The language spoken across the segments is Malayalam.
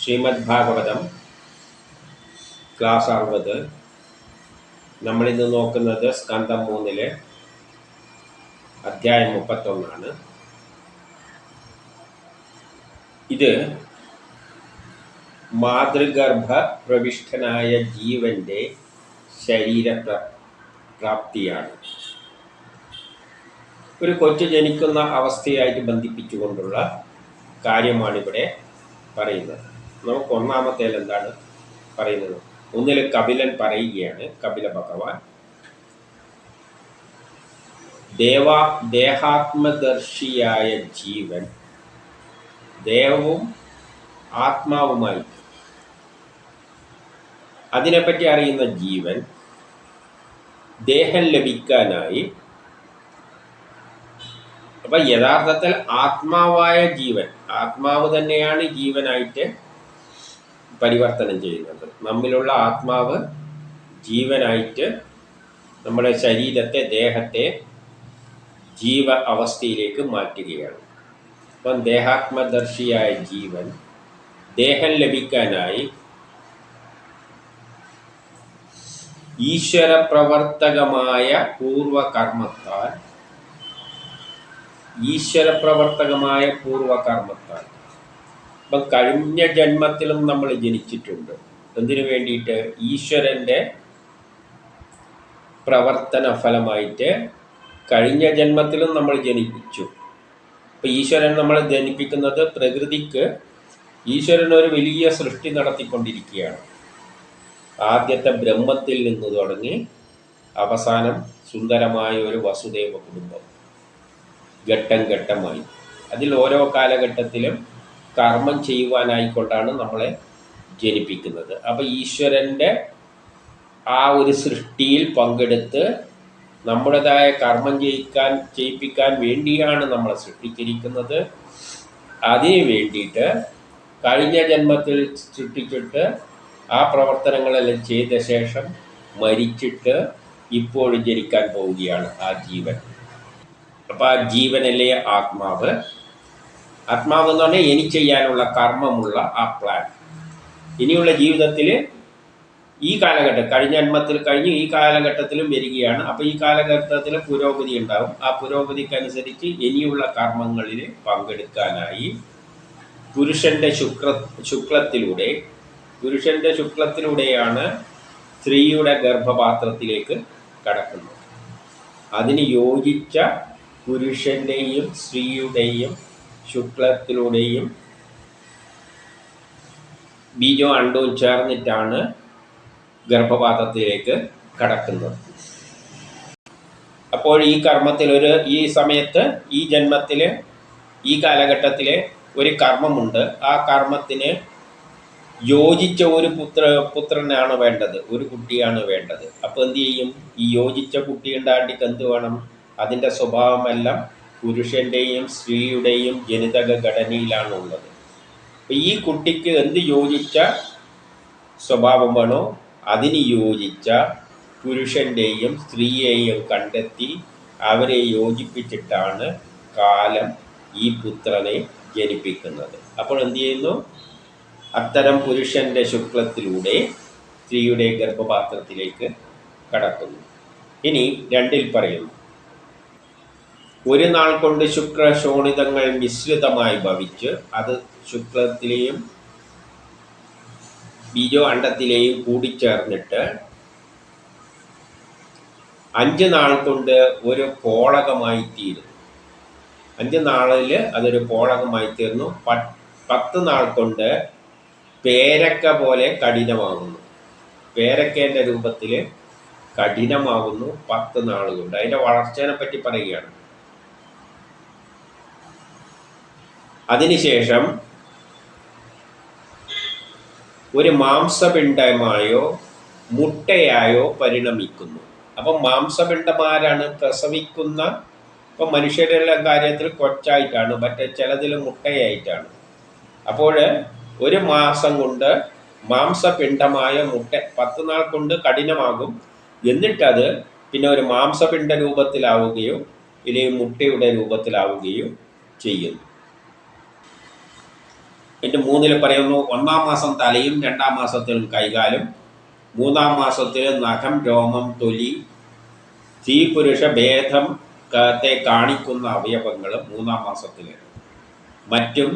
ശ്രീമദ് ഭാഗവതം ക്ലാസ് 60. നമ്മളിന്ന് നോക്കുന്നത് സ്കന്ധം 3 അധ്യായം 31. ഇത് മാതൃഗർഭ പ്രവിഷ്ടനായ ജീവന്റെ ശരീരപ്രാപ്തിയാണ്. ഒരു കൊച്ചു ജനിക്കുന്ന അവസ്ഥയായിട്ട് ബന്ധിപ്പിച്ചുകൊണ്ടുള്ള കാര്യമാണിവിടെ പറയുന്നത്. നമുക്ക് ഒന്നാമത്തേൽ എന്താണ് പറയുന്നത്? ഒന്നിൽ കപിലൻ പറയുകയാണ്, കപില ഭഗവാൻ ദേഹാത്മദർശിയായ ജീവൻ ദേഹവും ആത്മാവുമായി അതിനെപ്പറ്റി അറിയുന്ന ജീവൻ ദേഹം ലഭിക്കാനായി, അപ്പൊ യഥാർത്ഥത്തിൽ ആത്മാവായ ജീവൻ, ആത്മാവ് തന്നെയാണ് ജീവനായിട്ട് പരിവർത്തനം ചെയ്യുന്നത്. നമ്മിലുള്ള ആത്മാവ് ജീവനായിട്ട് നമ്മുടെ ശരീരത്തെ, ദേഹത്തെ ജീവ അവസ്ഥയിലേക്ക് മാറ്റുകയാണ്. അപ്പം ദേഹാത്മദർശിയായ ജീവൻ ദേഹം ലഭിക്കാനായി ഈശ്വരപ്രവർത്തകമായ പൂർവകർമ്മത്താൽ അപ്പം കഴിഞ്ഞ ജന്മത്തിലും നമ്മൾ ജനിച്ചിട്ടുണ്ട്. എന്തിനു വേണ്ടിയിട്ട്? ഈശ്വരൻ്റെ പ്രവർത്തന ഫലമായിട്ട് കഴിഞ്ഞ ജന്മത്തിലും നമ്മൾ ജനിപ്പിച്ചു. അപ്പം ഈശ്വരൻ നമ്മളെ ജനിപ്പിക്കുന്നത് പ്രകൃതിക്ക് ഈശ്വരൻ ഒരു വലിയ സൃഷ്ടി നടത്തിക്കൊണ്ടിരിക്കുകയാണ്. ആദ്യത്തെ ബ്രഹ്മത്തിൽ നിന്ന് തുടങ്ങി അവസാനം സുന്ദരമായ ഒരു വസുദേവ കുടുംബം, ഘട്ടം ഘട്ടമായി. അതിൽ ഓരോ കാലഘട്ടത്തിലും കർമ്മം ചെയ്യുവാനായിക്കൊണ്ടാണ് നമ്മളെ ജനിപ്പിക്കുന്നത്. അപ്പോൾ ഈശ്വരൻ്റെ ആ ഒരു സൃഷ്ടിയിൽ പങ്കെടുത്ത് നമ്മുടേതായ കർമ്മം ചെയ്യിപ്പിക്കാൻ വേണ്ടിയാണ് നമ്മളെ സൃഷ്ടിച്ചിരിക്കുന്നത്. അതിന് വേണ്ടിയിട്ട് കഴിഞ്ഞ ജന്മത്തിൽ സൃഷ്ടിച്ചിട്ട് ആ പ്രവർത്തനങ്ങളെല്ലാം ചെയ്ത ശേഷം മരിച്ചിട്ട് ഇപ്പോഴും ജനിക്കാൻ പോവുകയാണ് ആ ജീവൻ. അപ്പോൾ ആ ജീവനല്ലേ ആത്മാവ്. ആത്മാവ് എന്ന് പറഞ്ഞാൽ ഇനി ചെയ്യാനുള്ള കർമ്മമുള്ള ആ പ്ലാൻ. ഇനിയുള്ള ജീവിതത്തിൽ ഈ കാലഘട്ടം, കഴിഞ്ഞ ജന്മത്തിൽ കഴിഞ്ഞ് ഈ കാലഘട്ടത്തിലും വരികയാണ്. അപ്പോൾ ഈ കാലഘട്ടത്തിൽ പുരോഗതി ഉണ്ടാവും. ആ പുരോഗതിക്കനുസരിച്ച് ഇനിയുള്ള കർമ്മങ്ങളിൽ പങ്കെടുക്കാനായി പുരുഷൻ്റെ ശുക്ലത്തിലൂടെയാണ് സ്ത്രീയുടെ ഗർഭപാത്രത്തിലേക്ക് കടക്കുന്നത്. അതിന് യോജിച്ച പുരുഷൻ്റെയും സ്ത്രീയുടെയും ശുക്ലത്തിലൂടെയും ബീജവും അണ്ടവും ചേർന്നിട്ടാണ് ഗർഭപാത്രത്തിലേക്ക് കടക്കുന്നത്. അപ്പോൾ ഈ കർമ്മത്തിൽ ഈ സമയത്ത്, ഈ ജന്മത്തിൽ, ഈ കാലഘട്ടത്തിൽ ഒരു കർമ്മമുണ്ട്. ആ കർമ്മത്തിന് യോജിച്ച ഒരു പുത്രനാണ് വേണ്ടത്, ഒരു കുട്ടിയാണ് വേണ്ടത്. അപ്പോൾ എന്ത് ചെയ്യും? ഈ യോജിച്ച കുട്ടി ഉണ്ടാണ്ടിക്ക് എന്ത് വേണം? അതിൻ്റെ സ്വഭാവമെല്ലാം പുരുഷൻ്റെയും സ്ത്രീയുടെയും ജനിതക ഘടനയിലാണ് ഉള്ളത്. അപ്പോൾ ഈ കുട്ടിക്ക് എന്ത് യോജിച്ച സ്വഭാവം വേണോ അതിന് യോജിച്ച പുരുഷൻ്റെയും സ്ത്രീയെയും കണ്ടെത്തി അവരെ യോജിപ്പിച്ചിട്ടാണ് കാലം ഈ പുത്രനെ ജനിപ്പിക്കുന്നത്. അപ്പോൾ എന്ത് ചെയ്യുന്നു? അത്തരം പുരുഷൻ്റെ ശുക്ലത്തിലൂടെ സ്ത്രീയുടെ ഗർഭപാത്രത്തിലേക്ക് കടക്കുന്നു. ഇനി 2 പറയുന്നു, ഒരു നാൾ കൊണ്ട് ശുക്രശോണിതങ്ങൾ മിശ്രിതമായി ഭവിച്ച് അത് ശുക്ലത്തിലെയും ബീജോ അണ്ടത്തിലെയും കൂടിച്ചേർന്നിട്ട് 5 നാൾ കൊണ്ട് ഒരു പോളകമായി തീരുന്നു. 5 നാളിൽ അതൊരു പോളകമായി തീർന്നു. 10 നാൾ കൊണ്ട് പേരക്ക പോലെ കഠിനമാകുന്നു. പേരക്കേൻ്റെ രൂപത്തിൽ കഠിനമാകുന്നു 10 നാൾ കൊണ്ട്. അതിൻ്റെ വളർച്ചയെ പറ്റി പറയുകയാണ്. അതിനുശേഷം ഒരു മാംസപിണ്ഡമായോ മുട്ടയായോ പരിണമിക്കുന്നു. അപ്പം മാംസപിണ്ഡമാരാണ് പ്രസവിക്കുന്ന. ഇപ്പം മനുഷ്യരെല്ലാം കാര്യത്തിൽ കൊച്ചായിട്ടാണ്, മറ്റേ ചിലതിൽ മുട്ടയായിട്ടാണ്. അപ്പോൾ 1 മാസം കൊണ്ട് മാംസപിണ്ഡമായ മുട്ട 10 നാൾ കൊണ്ട് കഠിനമാകും. എന്നിട്ടത് പിന്നെ ഒരു മാംസപിണ്ഡ രൂപത്തിലാവുകയോ ഇല്ലെങ്കിൽ മുട്ടയുടെ രൂപത്തിലാവുകയോ ചെയ്യുന്നു. എൻ്റെ 3 പറയുന്നു, 1-ാം മാസം തലയും 2-ാം മാസത്തിൽ കൈകാലും 3-ാം മാസത്തിൽ നഖം, രോമം, തൊലി, സ്ത്രീ പുരുഷ ഭേദത്തെ കാണിക്കുന്ന അവയവങ്ങളും 3-ാം മാസത്തിൽ മറ്റും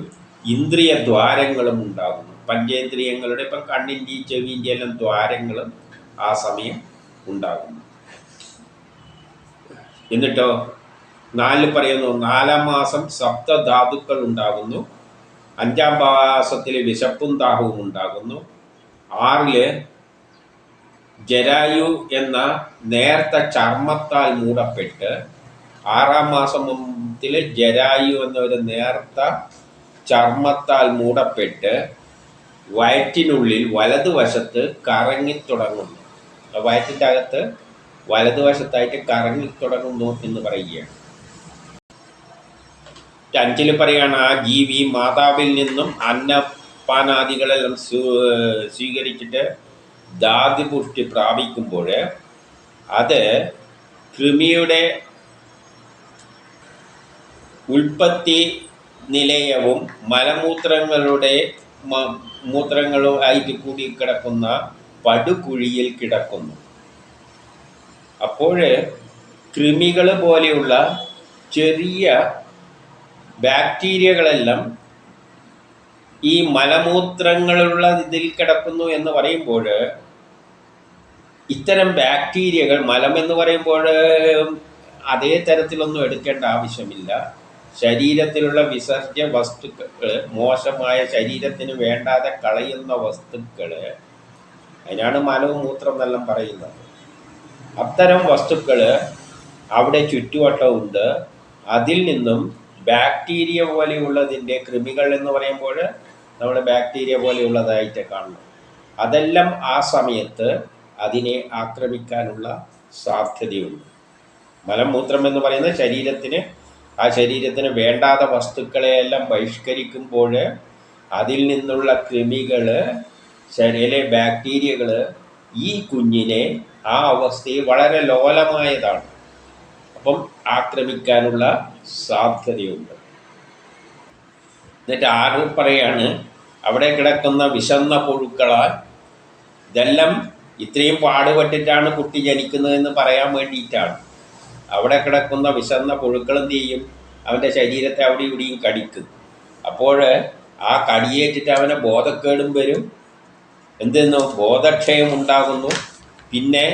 ഇന്ദ്രിയ ദ്വാരങ്ങളും ഉണ്ടാകുന്നു. പഞ്ചേന്ദ്രിയങ്ങളുടെ ഇപ്പം കണ്ണിൻ്റെയും ചെവിൻ്റെ എല്ലാം ദ്വാരങ്ങളും ആ സമയം ഉണ്ടാകുന്നു. എന്നിട്ടോ 4 പറയുന്നു, 4-ാം മാസം സപ്തധാതുക്കൾ ഉണ്ടാകുന്നു. 5-ാം മാസത്തിൽ വിശപ്പും ദാഹവും ഉണ്ടാകുന്നു. 6-ല് ജരായു എന്ന നേർത്ത ചർമ്മത്താൽ മൂടപ്പെട്ട് 6-ാം മാസത്തിൽ ജരായു എന്ന ഒരു നേർത്ത ചർമ്മത്താൽ മൂടപ്പെട്ട് വയറ്റിനുള്ളിൽ വലതുവശത്ത് കറങ്ങിത്തുടങ്ങുന്നു. വയറ്റിൻ്റെ അകത്ത് വലതുവശത്തായിട്ട് കറങ്ങിത്തുടങ്ങുന്നു എന്ന് പറയുകയാണ്. 5-ൽ പറയാണ്, ആ ജീവി മാതാവിൽ നിന്നും അന്നപാനാദികളെല്ലാം സ്വീകരിച്ചിട്ട് ധാതുപുഷ്ടി പ്രാപിക്കുമ്പോൾ അത് കൃമിയുടെ ഉൽപ്പത്തി നിലയവും മൂത്രങ്ങളും ആയിട്ട് കൂടി കിടക്കുന്ന പടുകുഴിയിൽ കിടക്കുന്നു. അപ്പോൾ കൃമികൾ പോലെയുള്ള ചെറിയ ബാക്ടീരിയകളെല്ലാം ഈ മലമൂത്രങ്ങളുള്ള ഇതിൽ കിടക്കുന്നു എന്ന് പറയുമ്പോൾ ഇത്തരം ബാക്ടീരിയകൾ, മലം എന്ന് പറയുമ്പോൾ അതേ തരത്തിലൊന്നും എടുക്കേണ്ട ആവശ്യമില്ല. ശരീരത്തിലുള്ള വിസർജ്യ വസ്തുക്കൾ, മോശമായ ശരീരത്തിന് വേണ്ടാതെ കളയുന്ന വസ്തുക്കൾ, അതിനാണ് മലവും മൂത്രം എന്നെല്ലാം പറയുന്നത്. അത്തരം വസ്തുക്കൾ അവിടെ ചുറ്റുവട്ടമുണ്ട്. അതിൽ നിന്നും ബാക്ടീരിയ പോലെയുള്ളതിൻ്റെ, കൃമികൾ എന്ന് പറയുമ്പോൾ നമ്മൾ ബാക്ടീരിയ പോലെയുള്ളതായിട്ട് കാണണം. അതെല്ലാം ആ സമയത്ത് അതിനെ ആക്രമിക്കാനുള്ള സാധ്യതയുണ്ട്. മലമൂത്രം എന്ന് പറയുന്ന ശരീരത്തിന് വേണ്ടാത്ത വസ്തുക്കളെയെല്ലാം ബഹിഷ്കരിക്കുമ്പോൾ അതിൽ നിന്നുള്ള കൃമികൾ, ശരീരത്തിലെ ബാക്ടീരിയകൾ ഈ കുഞ്ഞിനെ ആ അവസ്ഥയിൽ വളരെ ലോലമായതാണ്, അപ്പം ആക്രമിക്കാനുള്ള സാധ്യതയുണ്ട്. എന്നിട്ട് 6 പറയാണ്, അവിടെ കിടക്കുന്ന വിശന്ന പുഴുക്കളാൽ, ഇതെല്ലാം ഇത്രയും പാടുപെട്ടിട്ടാണ് കുട്ടി ജനിക്കുന്നതെന്ന് പറയാൻ വേണ്ടിയിട്ടാണ്. അവിടെ കിടക്കുന്ന വിശന്ന പുഴുക്കൾ എന്ത് ചെയ്യും? അവൻ്റെ ശരീരത്തെ അവിടെ ഇവിടെയും കടിക്കും. അപ്പോൾ ആ കടിയേറ്റിട്ട് അവന് ബോധക്കേടും വരും, എന്തെന്നു ബോധക്ഷയം ഉണ്ടാകുന്നു, പിന്നെ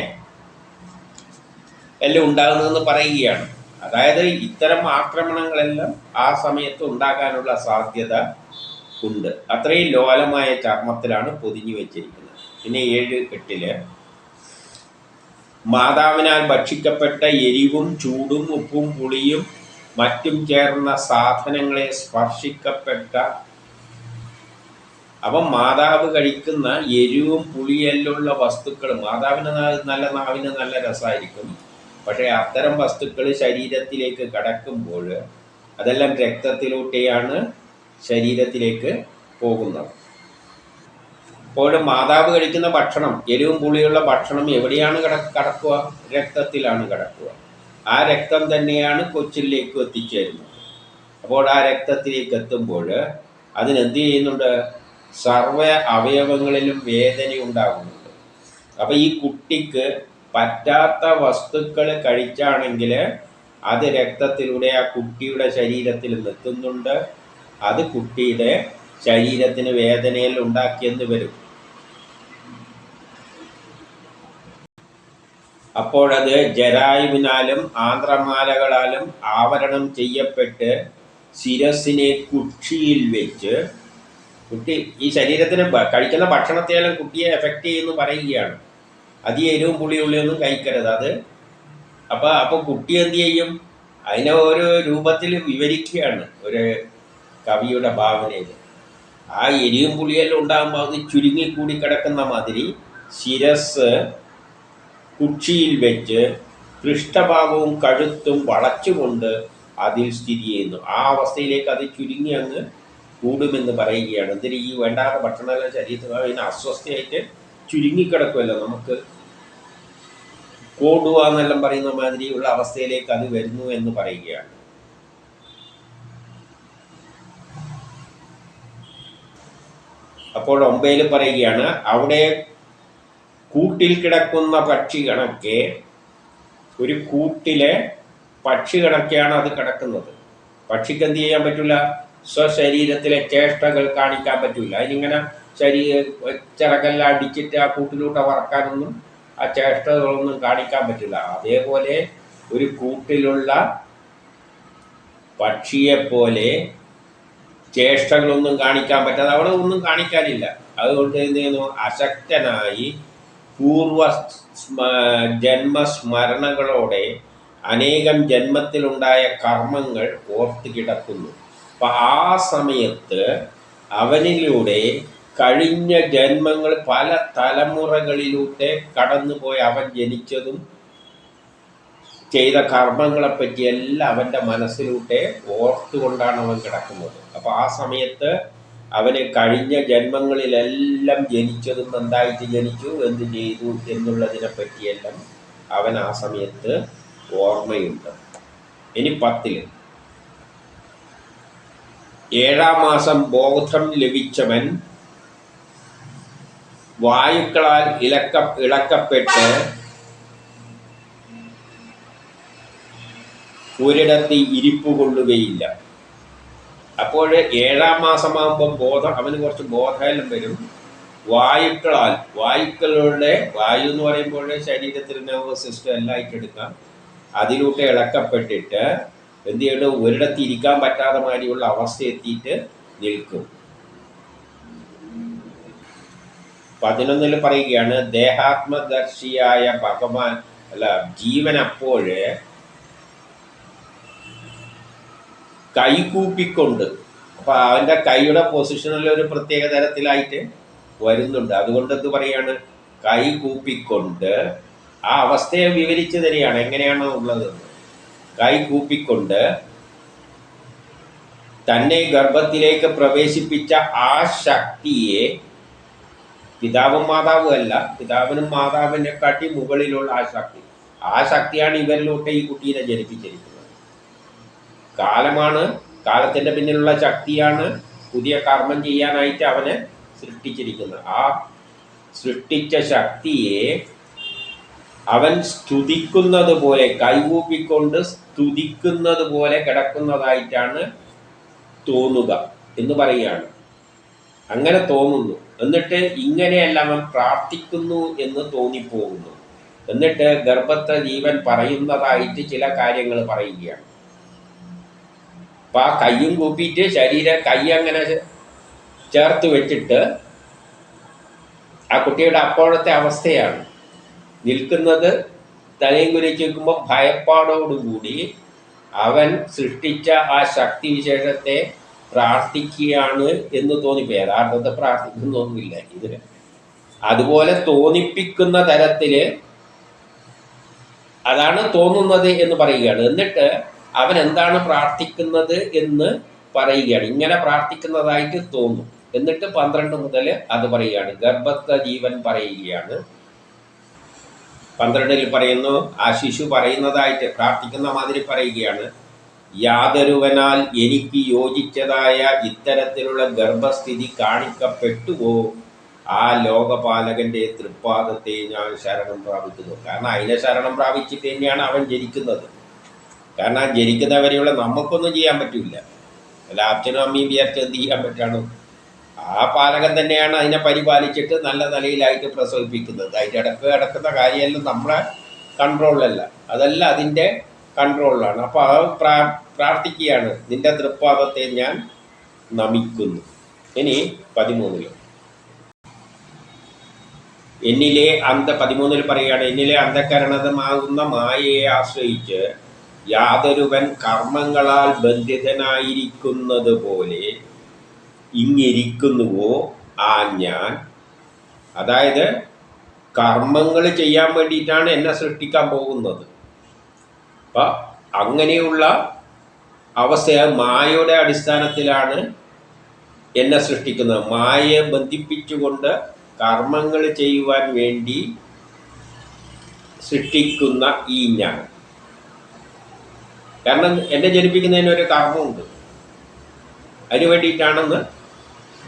എല്ലാം ഉണ്ടാകുന്നതെന്ന് പറയുകയാണ്. അതായത് ഇത്തരം ആക്രമണങ്ങളെല്ലാം ആ സമയത്ത് ഉണ്ടാകാനുള്ള സാധ്യത ഉണ്ട്. അത്രയും ലോലമായ ചർമ്മത്തിലാണ് പൊതിഞ്ഞു വെച്ചിരിക്കുന്നത്. പിന്നെ 7-8 മാതാവിനാൽ ഭക്ഷിക്കപ്പെട്ട എരിവും ചൂടും ഉപ്പും പുളിയും മറ്റും ചേർന്ന സാധനങ്ങളെ സ്പർശിക്കപ്പെട്ട, അപ്പം മാതാവ് കഴിക്കുന്ന എരിവും പുളിയെല്ലുള്ള വസ്തുക്കൾ, മാതാവിന് നാവിന് നല്ല രസമായിരിക്കും, പക്ഷേ അത്തരം വസ്തുക്കൾ ശരീരത്തിലേക്ക് കടക്കുമ്പോൾ അതെല്ലാം രക്തത്തിലൂടെയാണ് ശരീരത്തിലേക്ക് പോകുന്നത്. അപ്പോൾ മാതാവ് കഴിക്കുന്ന ഭക്ഷണം, എരിവും പുളിയുള്ള ഭക്ഷണം എവിടെയാണ് കടക്കുക? രക്തത്തിലാണ് കടക്കുക. ആ രക്തം തന്നെയാണ് കൊച്ചിലേക്ക് എത്തിച്ചേരുന്നത്. അപ്പോൾ ആ രക്തത്തിലേക്ക് എത്തുമ്പോൾ അതിനെന്ത് ചെയ്യുന്നുണ്ട്? സർവ്വ അവയവങ്ങളിലും വേദന ഉണ്ടാകുന്നുണ്ട്. അപ്പോൾ ഈ കുട്ടിക്ക് പറ്റാത്ത വസ്തുക്കൾ കഴിച്ചാണെങ്കിൽ അത് രക്തത്തിലൂടെ ആ കുട്ടിയുടെ ശരീരത്തിൽ എത്തുന്നുണ്ട്. അത് കുട്ടിയുടെ ശരീരത്തിന് വേദനയിൽ ഉണ്ടാക്കിയെന്ന് വരും. അപ്പോഴത് ജരായുവിനാലും ആന്ത്രമാലകളാലും ആവരണം ചെയ്യപ്പെട്ട് ശിരസിനെ കുക്ഷിയിൽ വെച്ച്, കുട്ടി ഈ ശരീരത്തിന് കഴിക്കുന്ന ഭക്ഷണത്തെയെല്ലാം കുട്ടിയെ എഫക്റ്റ് ചെയ്യുമെന്ന് പറയുകയാണ്. അധികം എരിവും പുളിയുള്ളിയൊന്നും കഴിക്കരുത്. അത് അപ്പോൾ കുട്ടി എന്ത് ചെയ്യും? അതിനെ ഒരു രൂപത്തിൽ വിവരിക്കുകയാണ് ഒരു കവിയുടെ ഭാവനയിൽ. ആ എരിവും പുളിയെല്ലാം ഉണ്ടാകുമ്പോൾ അത് ചുരുങ്ങിക്കൂടി കിടക്കുന്ന മാതിരി ശിരസ് കുക്ഷിയിൽ വെച്ച് പൃഷ്ഠഭാഗവും കഴുത്തും വളച്ചുകൊണ്ട് അതിൽ സ്ഥിതി ചെയ്യുന്നു. ആ അവസ്ഥയിലേക്ക് അത് ചുരുങ്ങി അങ്ങ് കൂടുമെന്ന് പറയുകയാണ്. എന്തിന്? ഈ വേണ്ടാത്ത ഭക്ഷണമെല്ലാം ശരീരത്തിൽ അതിന് അസ്വസ്ഥയായിട്ട് ചുരുങ്ങിക്കിടക്കുമല്ലോ, നമുക്ക് കോടുക എന്നെല്ലാം പറയുന്ന മാതിരിയുള്ള അവസ്ഥയിലേക്ക് അത് വരുന്നു എന്ന് പറയുകയാണ്. അപ്പോൾ 9 പറയുകയാണ്, അവിടെ കൂട്ടിൽ കിടക്കുന്ന പക്ഷികളൊക്കെ, ഒരു കൂട്ടിലെ പക്ഷി കണക്കെയാണ് അത് കിടക്കുന്നത്. പക്ഷിക്ക് എന്ത് ചെയ്യാൻ പറ്റില്ല? സ്വശരീരത്തിലെ ചേഷ്ടകൾ കാണിക്കാൻ പറ്റില്ല. അതിനിങ്ങനെ ചിറകെല്ലാം അടിച്ചിട്ട് ആ കൂട്ടിലൂടെ വറക്കാനൊന്നും ആ ചേഷ്ടകളൊന്നും കാണിക്കാൻ പറ്റില്ല. അതേപോലെ ഒരു കൂട്ടിലുള്ള പക്ഷിയെപ്പോലെ ചേഷ്ടകളൊന്നും കാണിക്കാൻ പറ്റാതെ അവിടെ ഒന്നും കാണിക്കാനില്ല. അതുകൊണ്ട് എന്ത് ചെയ്യുന്നു? അശക്തനായി പൂർവ ജന്മസ്മരണകളോടെ അനേകം ജന്മത്തിലുണ്ടായ കർമ്മങ്ങൾ ഓർത്ത് കിടക്കുന്നു. അപ്പം ആ സമയത്ത് അവനിലൂടെ കഴിഞ്ഞ ജന്മങ്ങൾ പല തലമുറകളിലൂടെ കടന്നുപോയി അവൻ ജനിച്ചതും ചെയ്ത കർമ്മങ്ങളെപ്പറ്റിയെല്ലാം അവൻ്റെ മനസ്സിലൂടെ ഓർത്തുകൊണ്ടാണ് അവൻ കിടക്കുന്നത്. അപ്പോൾ ആ സമയത്ത് അവന് കഴിഞ്ഞ ജന്മങ്ങളിലെല്ലാം ജനിച്ചതും എന്തായിട്ട് ജനിച്ചു, എന്ത് ചെയ്തു എന്നുള്ളതിനെ പറ്റിയെല്ലാം അവൻ ആ സമയത്ത് ഓർമ്മയുണ്ട്. ഇനി 10 7-ാം മാസം ബോധം ലഭിച്ചവൻ വായുക്കളാൽ ഇളക്കപ്പെട്ട് ഒരിടത്ത് ഇരിപ്പ് കൊള്ളുകയില്ല. അപ്പോൾ 7-ാം മാസമാകുമ്പം അവന് കുറച്ച് ബോധമെല്ലാം വരും. വായുക്കളുടെ വായു എന്ന് പറയുമ്പോൾ ശരീരത്തിൽ നെർവസ് സിസ്റ്റം എല്ലാം ആയിട്ടെടുക്കാം. അതിലൂടെ ഇളക്കപ്പെട്ടിട്ട് എന്ത് ചെയ്യണം? ഒരിടത്ത് ഇരിക്കാൻ പറ്റാതെ മാതിരിയുള്ള അവസ്ഥ എത്തിയിട്ട് നിൽക്കും. 11 പറയുകയാണ്, ദേഹാത്മദർശിയായ ഭഗവാൻ ജീവൻ അപ്പോഴ് കൈകൂപ്പിക്കൊണ്ട്, അപ്പൊ അവന്റെ കൈയുടെ പൊസിഷനിൽ ഒരു പ്രത്യേക തരത്തിലായിട്ട് വരുന്നുണ്ട്. അതുകൊണ്ട് എന്ത് പറയാണ്? കൈ കൂപ്പിക്കൊണ്ട് ആ അവസ്ഥയെ വിവരിച്ചു തരികയാണ്, എങ്ങനെയാണോ ഉള്ളത്. കൈ കൂപ്പിക്കൊണ്ട് തന്നെ ഗർഭത്തിലേക്ക് പ്രവേശിപ്പിച്ച ആ ശക്തിയെ, പിതാവും മാതാവും അല്ല, പിതാവിനും മാതാവിനെ കാട്ടി മുകളിലുള്ള ആ ശക്തിയാണ് ഇവരിലോട്ട് ഈ കുട്ടീനെ ജനിപ്പിച്ചിരിക്കുന്നത്. കാലത്തിന്റെ പിന്നിലുള്ള ശക്തിയാണ് പുതിയ കർമ്മം ചെയ്യാനായിട്ട് അവനെ സൃഷ്ടിച്ചിരിക്കുന്നത്. ആ സൃഷ്ടിച്ച ശക്തിയെ അവൻ സ്തുതിക്കുന്നത് പോലെ, കൈകൂപ്പിക്കൊണ്ട് സ്തുതിക്കുന്നത് പോലെ കിടക്കുന്നതായിട്ടാണ് തോന്നുക എന്ന് പറയുകയാണ്. അങ്ങനെ തോന്നുന്നു. എന്നിട്ട് ഇങ്ങനെയല്ല അവൻ പ്രാർത്ഥിക്കുന്നു എന്ന് തോന്നിപ്പോകുന്നു. എന്നിട്ട് ഗർഭത്തെ ജീവൻ പറയുന്നതായിട്ട് ചില കാര്യങ്ങൾ പറയുകയാണ്. അപ്പൊ ആ കയ്യും കൂപ്പിയിട്ട് കൈ അങ്ങനെ ചേർത്ത് വെച്ചിട്ട് ആ കുട്ടിയുടെ അപ്പോഴത്തെ അവസ്ഥയാണ് നിൽക്കുന്നത്. തലയും കുരിച്ച് നിൽക്കുമ്പോൾ ഭയപ്പാടോടുകൂടി അവൻ സൃഷ്ടിച്ച ആ ശക്തി വിശേഷത്തെ പ്രാർത്ഥിക്കുകയാണ് എന്ന് തോന്നിപ്പോ. യഥാർത്ഥത്തെ പ്രാർത്ഥിക്കുന്നൊന്നുമില്ല ഇതിന്. അതുപോലെ തോന്നിപ്പിക്കുന്ന തരത്തില് അതാണ് തോന്നുന്നത് എന്ന് പറയുകയാണ്. എന്നിട്ട് അവൻ എന്താണ് പ്രാർത്ഥിക്കുന്നത് എന്ന് പറയുകയാണ്. ഇങ്ങനെ പ്രാർത്ഥിക്കുന്നതായിട്ട് തോന്നും. എന്നിട്ട് 12 മുതൽ അത് പറയുകയാണ്. ഗർഭസ്ഥ ജീവൻ പറയുകയാണ്. 12 പറയുന്നു, ആ ശിശു പറയുന്നതായിട്ട് പ്രാർത്ഥിക്കുന്ന മാതിരി പറയുകയാണ്. യാതൊരുവനാൽ എനിക്ക് യോജിച്ചതായ ഇത്തരത്തിലുള്ള ഗർഭസ്ഥിതി കാണിക്കപ്പെട്ടുവോ ആ ലോകപാലകന്റെ തൃപ്പാദത്തെ ഞാൻ ശരണം പ്രാപിക്കുന്നു. കാരണം അതിനെ ശരണം പ്രാപിച്ചിട്ട് തന്നെയാണ് അവൻ ജനിക്കുന്നത്. കാരണം ജനിക്കുന്നവരെയുള്ള നമുക്കൊന്നും ചെയ്യാൻ പറ്റില്ല. അല്ല, അച്ഛനും അമ്മയും വിചാരിച്ച് എന്ത് ചെയ്യാൻ പറ്റാണ്? ആ പാലകൻ തന്നെയാണ് അതിനെ പരിപാലിച്ചിട്ട് നല്ല നിലയിലായിട്ട് പ്രസവിപ്പിക്കുന്നത്. അതിൻ്റെ ഇടയ്ക്ക് കിടക്കുന്ന കാര്യമെല്ലാം നമ്മളെ കൺട്രോളിലല്ല, അതെല്ലാം അതിൻ്റെ കൺട്രോളിലാണ്. അപ്പോൾ അത് പ്രാർത്ഥിക്കുകയാണ്, നിന്റെ തൃപ്പാദത്തെ ഞാൻ നമിക്കുന്നു. ഇനി 13 എന്നിലെ 13 പറയുകയാണ്, എന്നിലെ അന്ധകരണമാകുന്ന മായയെ ആശ്രയിച്ച് യാതൊരുവൻ കർമ്മങ്ങളാൽ ബന്ധിതനായിരിക്കുന്നത് പോലെ ഇങ്ങിരിക്കുന്നുവോ ആ ഞാൻ. അതായത് കർമ്മങ്ങൾ ചെയ്യാൻ വേണ്ടിയിട്ടാണ് എന്നെ സൃഷ്ടിക്കാൻ പോകുന്നത്. അപ്പം അങ്ങനെയുള്ള അവസ്ഥ മായയുടെ അടിസ്ഥാനത്തിലാണ് എന്നെ സൃഷ്ടിക്കുന്നത്. മായയെ ബന്ധിപ്പിച്ചുകൊണ്ട് കർമ്മങ്ങൾ ചെയ്യുവാൻ വേണ്ടി സൃഷ്ടിക്കുന്ന ഈ ഞാൻ. കാരണം എന്നെ ജനിപ്പിക്കുന്നതിന് ഒരു കർമ്മമുണ്ട്, അതിനു വേണ്ടിയിട്ടാണെന്ന്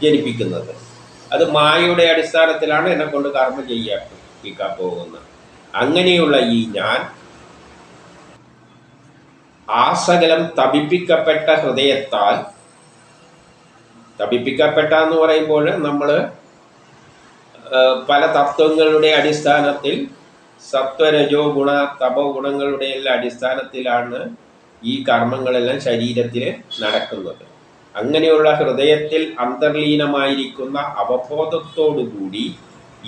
ജനിപ്പിക്കുന്നത്. അത് മായയുടെ അടിസ്ഥാനത്തിലാണ് എന്നെ കൊണ്ട് കർമ്മം ചെയ്യിക്കാൻ പോകുന്നത്. അങ്ങനെയുള്ള ഈ ഞാൻ ആസകലം തപിപ്പിക്കപ്പെട്ട ഹൃദയത്താൽ, തപിപ്പിക്കപ്പെട്ട എന്ന് പറയുമ്പോൾ നമ്മൾ പല തത്വങ്ങളുടെ അടിസ്ഥാനത്തിൽ സത്വരജോ ഗുണ തപോ ഗുണങ്ങളുടെ എല്ലാം അടിസ്ഥാനത്തിലാണ് ഈ കർമ്മങ്ങളെല്ലാം ശരീരത്തിൽ നടക്കുന്നത്. അങ്ങനെയുള്ള ഹൃദയത്തിൽ അന്തർലീനമായിരിക്കുന്ന അവബോധത്തോടുകൂടി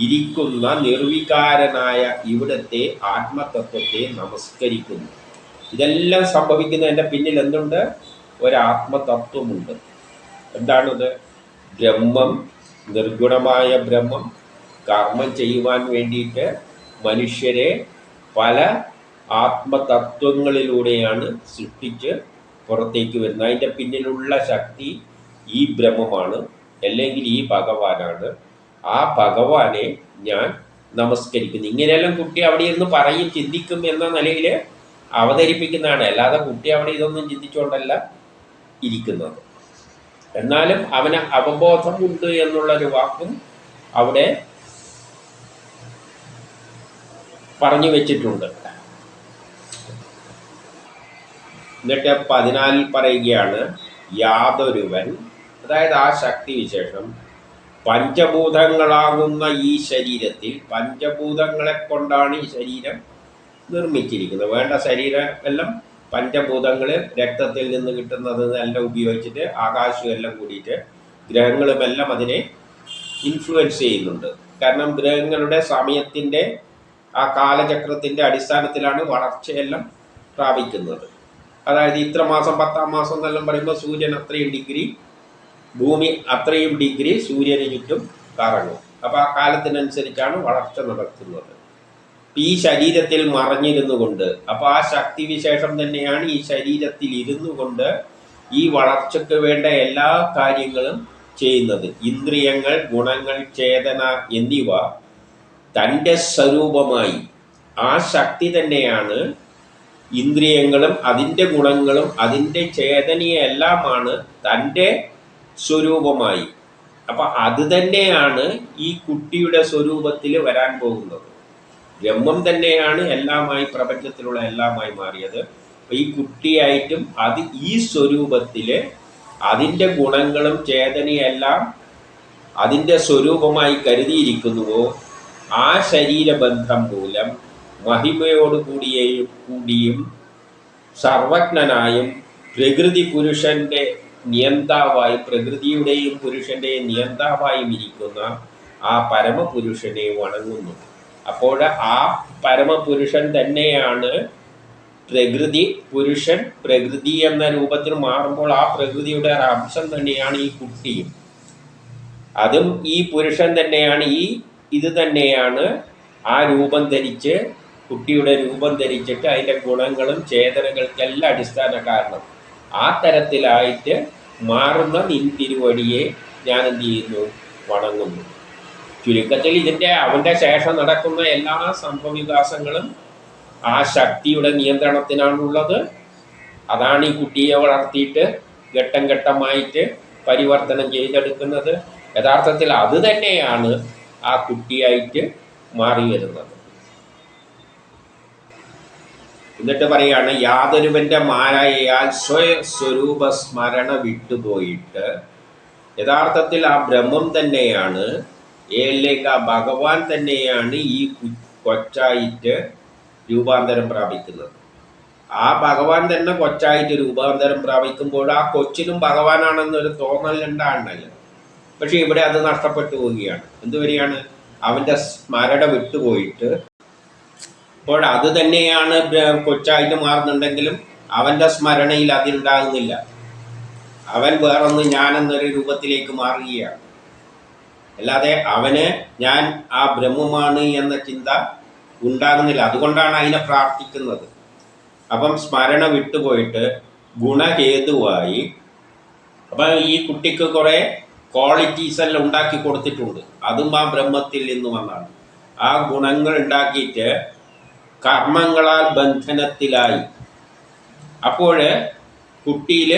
ഇരിക്കുന്ന നിർവികാരനായ ഇവിടത്തെ ആത്മതത്വത്തെ നമസ്കരിക്കുന്നു. ഇതെല്ലാം സംഭവിക്കുന്നതിൻ്റെ പിന്നിൽ എന്തുണ്ട്? ഒരാത്മതത്വമുണ്ട്. എന്താണത്? ബ്രഹ്മം, നിർഗുണമായ ബ്രഹ്മം കർമ്മം ചെയ്യുവാൻ വേണ്ടിയിട്ട് മനുഷ്യരെ പല ആത്മതത്വങ്ങളിലൂടെയാണ് സൃഷ്ടിച്ച് പുറത്തേക്ക് വരുന്നത്. അതിൻ്റെ പിന്നിലുള്ള ശക്തി ഈ ബ്രഹ്മമാണ്, അല്ലെങ്കിൽ ഈ ഭഗവാനാണ്. ആ ഭഗവാനെ ഞാൻ നമസ്കരിക്കുന്നു. ഇങ്ങനെയെല്ലാം കുട്ടി അവിടെ ഇരുന്ന് പറയും, ചിന്തിക്കും എന്ന നിലയിൽ അവതരിപ്പിക്കുന്നതാണ്. അല്ലാതെ കുട്ടി അവിടെ ഇതൊന്നും ചിന്തിച്ചുകൊണ്ടല്ല ഇരിക്കുന്നത്. എന്നാലും അവന് അവബോധമുണ്ട് എന്നുള്ളൊരു വാക്കും അവിടെ പറഞ്ഞു വെച്ചിട്ടുണ്ട്. എന്നിട്ട് 14 പറയുകയാണ്, യാതൊരുവൻ, അതായത് ആ ശക്തി വിശേഷം പഞ്ചഭൂതങ്ങളാകുന്ന ഈ ശരീരത്തിൽ, പഞ്ചഭൂതങ്ങളെ കൊണ്ടാണ് ഈ ശരീരം നിർമ്മിച്ചിരിക്കുന്നത്. വേണ്ട ശരീരം എല്ലാം പഞ്ചഭൂതങ്ങൾ, രക്തത്തിൽ നിന്ന് കിട്ടുന്നത് എല്ലാം ഉപയോഗിച്ചിട്ട് ആകാശം എല്ലാം കൂടിയിട്ട് ഗ്രഹങ്ങളുമെല്ലാം അതിനെ ഇൻഫ്ലുവൻസ് ചെയ്യുന്നുണ്ട്. കാരണം ഗ്രഹങ്ങളുടെ സമയത്തിൻ്റെ ആ കാലചക്രത്തിൻ്റെ അടിസ്ഥാനത്തിലാണ് വളർച്ചയെല്ലാം പ്രാപിക്കുന്നത്. അതായത് ഇത്ര മാസം 10-ാം മാസം എന്നെല്ലാം പറയുമ്പോൾ സൂര്യൻ അത്രയും ഡിഗ്രി, ഭൂമി അത്രയും ഡിഗ്രി സൂര്യന് ചുറ്റും കറങ്ങും. അപ്പോൾ ആ കാലത്തിനനുസരിച്ചാണ് വളർച്ച നടക്കുന്നത്. ഈ ശരീരത്തിൽ മറഞ്ഞിരുന്നു കൊണ്ട്, അപ്പോൾ ആ ശക്തിവിശേഷം തന്നെയാണ് ഈ ശരീരത്തിൽ ഇരുന്നു കൊണ്ട് ഈ വളർച്ചയ്ക്ക് വേണ്ട എല്ലാ കാര്യങ്ങളും ചെയ്യുന്നത്. ഇന്ദ്രിയങ്ങൾ, ഗുണങ്ങൾ, ചേതന എന്നിവ തൻ്റെ സ്വരൂപമായി, ആ ശക്തി തന്നെയാണ് ഇന്ദ്രിയങ്ങളും അതിൻ്റെ ഗുണങ്ങളും അതിൻ്റെ ചേതനയെല്ലാമാണ് തൻ്റെ സ്വരൂപമായി. അപ്പം അത് തന്നെയാണ് ഈ കുട്ടിയുടെ സ്വരൂപത്തിൽ വരാൻ പോകുന്നത്. ബ്രഹ്മം തന്നെയാണ് എല്ലാമായി, പ്രപഞ്ചത്തിലുള്ള എല്ലാമായി മാറിയത്. ഈ കുട്ടിയായിട്ടും അത് ഈ സ്വരൂപത്തിൽ അതിൻ്റെ ഗുണങ്ങളും ചേതനയെല്ലാം അതിൻ്റെ സ്വരൂപമായി കരുതിയിരിക്കുന്നുവോ, ആ ശരീരബന്ധം മൂലം മഹിമയോട് കൂടിയും സർവജ്ഞനായും പ്രകൃതി പുരുഷൻ്റെ നിയന്താവായി, പ്രകൃതിയുടെയും പുരുഷൻ്റെയും നിയന്താവായും ഇരിക്കുന്ന ആ പരമപുരുഷനെ വണങ്ങുന്നു. അപ്പോൾ ആ പരമപുരുഷൻ തന്നെയാണ് പ്രകൃതി. പുരുഷൻ പ്രകൃതി എന്ന രൂപത്തിൽ മാറുമ്പോൾ ആ പ്രകൃതിയുടെ അംശം തന്നെയാണ് ഈ കുട്ടിയും. അതും ഈ പുരുഷൻ തന്നെയാണ്. ഇത് തന്നെയാണ് ആ രൂപം ധരിച്ച്, കുട്ടിയുടെ രൂപം ധരിച്ചിട്ട് അതിൻ്റെ ഗുണങ്ങളും ചേതനകൾക്കെല്ലാം അടിസ്ഥാന കാരണം. ആ തരത്തിലായിട്ട് മാറുന്ന നിൻ തിരുവടിയെ ഞാൻ എന്ത് ചെയ്യുന്നു? വണങ്ങുന്നു. ചുരുക്കത്തിൽ അവൻ്റെ ശേഷം നടക്കുന്ന എല്ലാ സംഭവവികാസങ്ങളും ആ ശക്തിയുടെ നിയന്ത്രണത്തിനാണുള്ളത്. അതാണ് ഈ കുട്ടിയെ വളർത്തിയിട്ട് ഘട്ടം ഘട്ടമായിട്ട് പരിവർത്തനം ചെയ്തെടുക്കുന്നത്. യഥാർത്ഥത്തിൽ അത് തന്നെയാണ് ആ കുട്ടിയായിട്ട് മാറി വരുന്നത്. എന്നിട്ട് പറയാണ്, യാതൊരുവൻ്റെ മായയാൽ സ്വസ്വരൂപ സ്മരണ വിട്ടുപോയിട്ട് യഥാർത്ഥത്തിൽ ആ ബ്രഹ്മം തന്നെയാണ്, ആ ഭഗവാൻ തന്നെയാണ് ഈ കൊച്ചായിട്ട് രൂപാന്തരം പ്രാപിക്കുന്നത്. ആ ഭഗവാൻ തന്നെ കൊച്ചായിട്ട് രൂപാന്തരം പ്രാപിക്കുമ്പോൾ ആ കൊച്ചിനും ഭഗവാനാണെന്നൊരു തോന്നലുണ്ടാണല്ലോ. പക്ഷെ ഇവിടെ അത് നഷ്ടപ്പെട്ടു പോവുകയാണ്. എന്തുവരെയാണ്? അവൻ്റെ സ്മരണ വിട്ടുപോയിട്ട്. അപ്പോൾ അത് തന്നെയാണ് കൊച്ചായിട്ട് മാറുന്നുണ്ടെങ്കിലും അവൻ്റെ സ്മരണയിൽ അതിലുണ്ടാകുന്നില്ല. അവൻ വേറൊന്ന് ഞാനെന്നൊരു രൂപത്തിലേക്ക് മാറുകയാണ്. അല്ലാതെ അവന് ഞാൻ ആ ബ്രഹ്മമാണ് എന്ന ചിന്ത ഉണ്ടാകുന്നില്ല. അതുകൊണ്ടാണ് അതിനെ പ്രാർത്ഥിക്കുന്നത്. അപ്പം സ്മരണ വിട്ടുപോയിട്ട് ഗുണഹേതുവായി. അപ്പം ഈ കുട്ടിക്ക് കുറേ ക്വാളിറ്റീസ് എല്ലാം ഉണ്ടാക്കി കൊടുത്തിട്ടുണ്ട്. അതും ആ ബ്രഹ്മത്തിൽ നിന്ന് വന്നാണ്. ആ ഗുണങ്ങൾ ഉണ്ടാക്കിയിട്ട് കർമ്മങ്ങളാൽ ബന്ധനത്തിലായി. അപ്പോൾ കുട്ടിയിൽ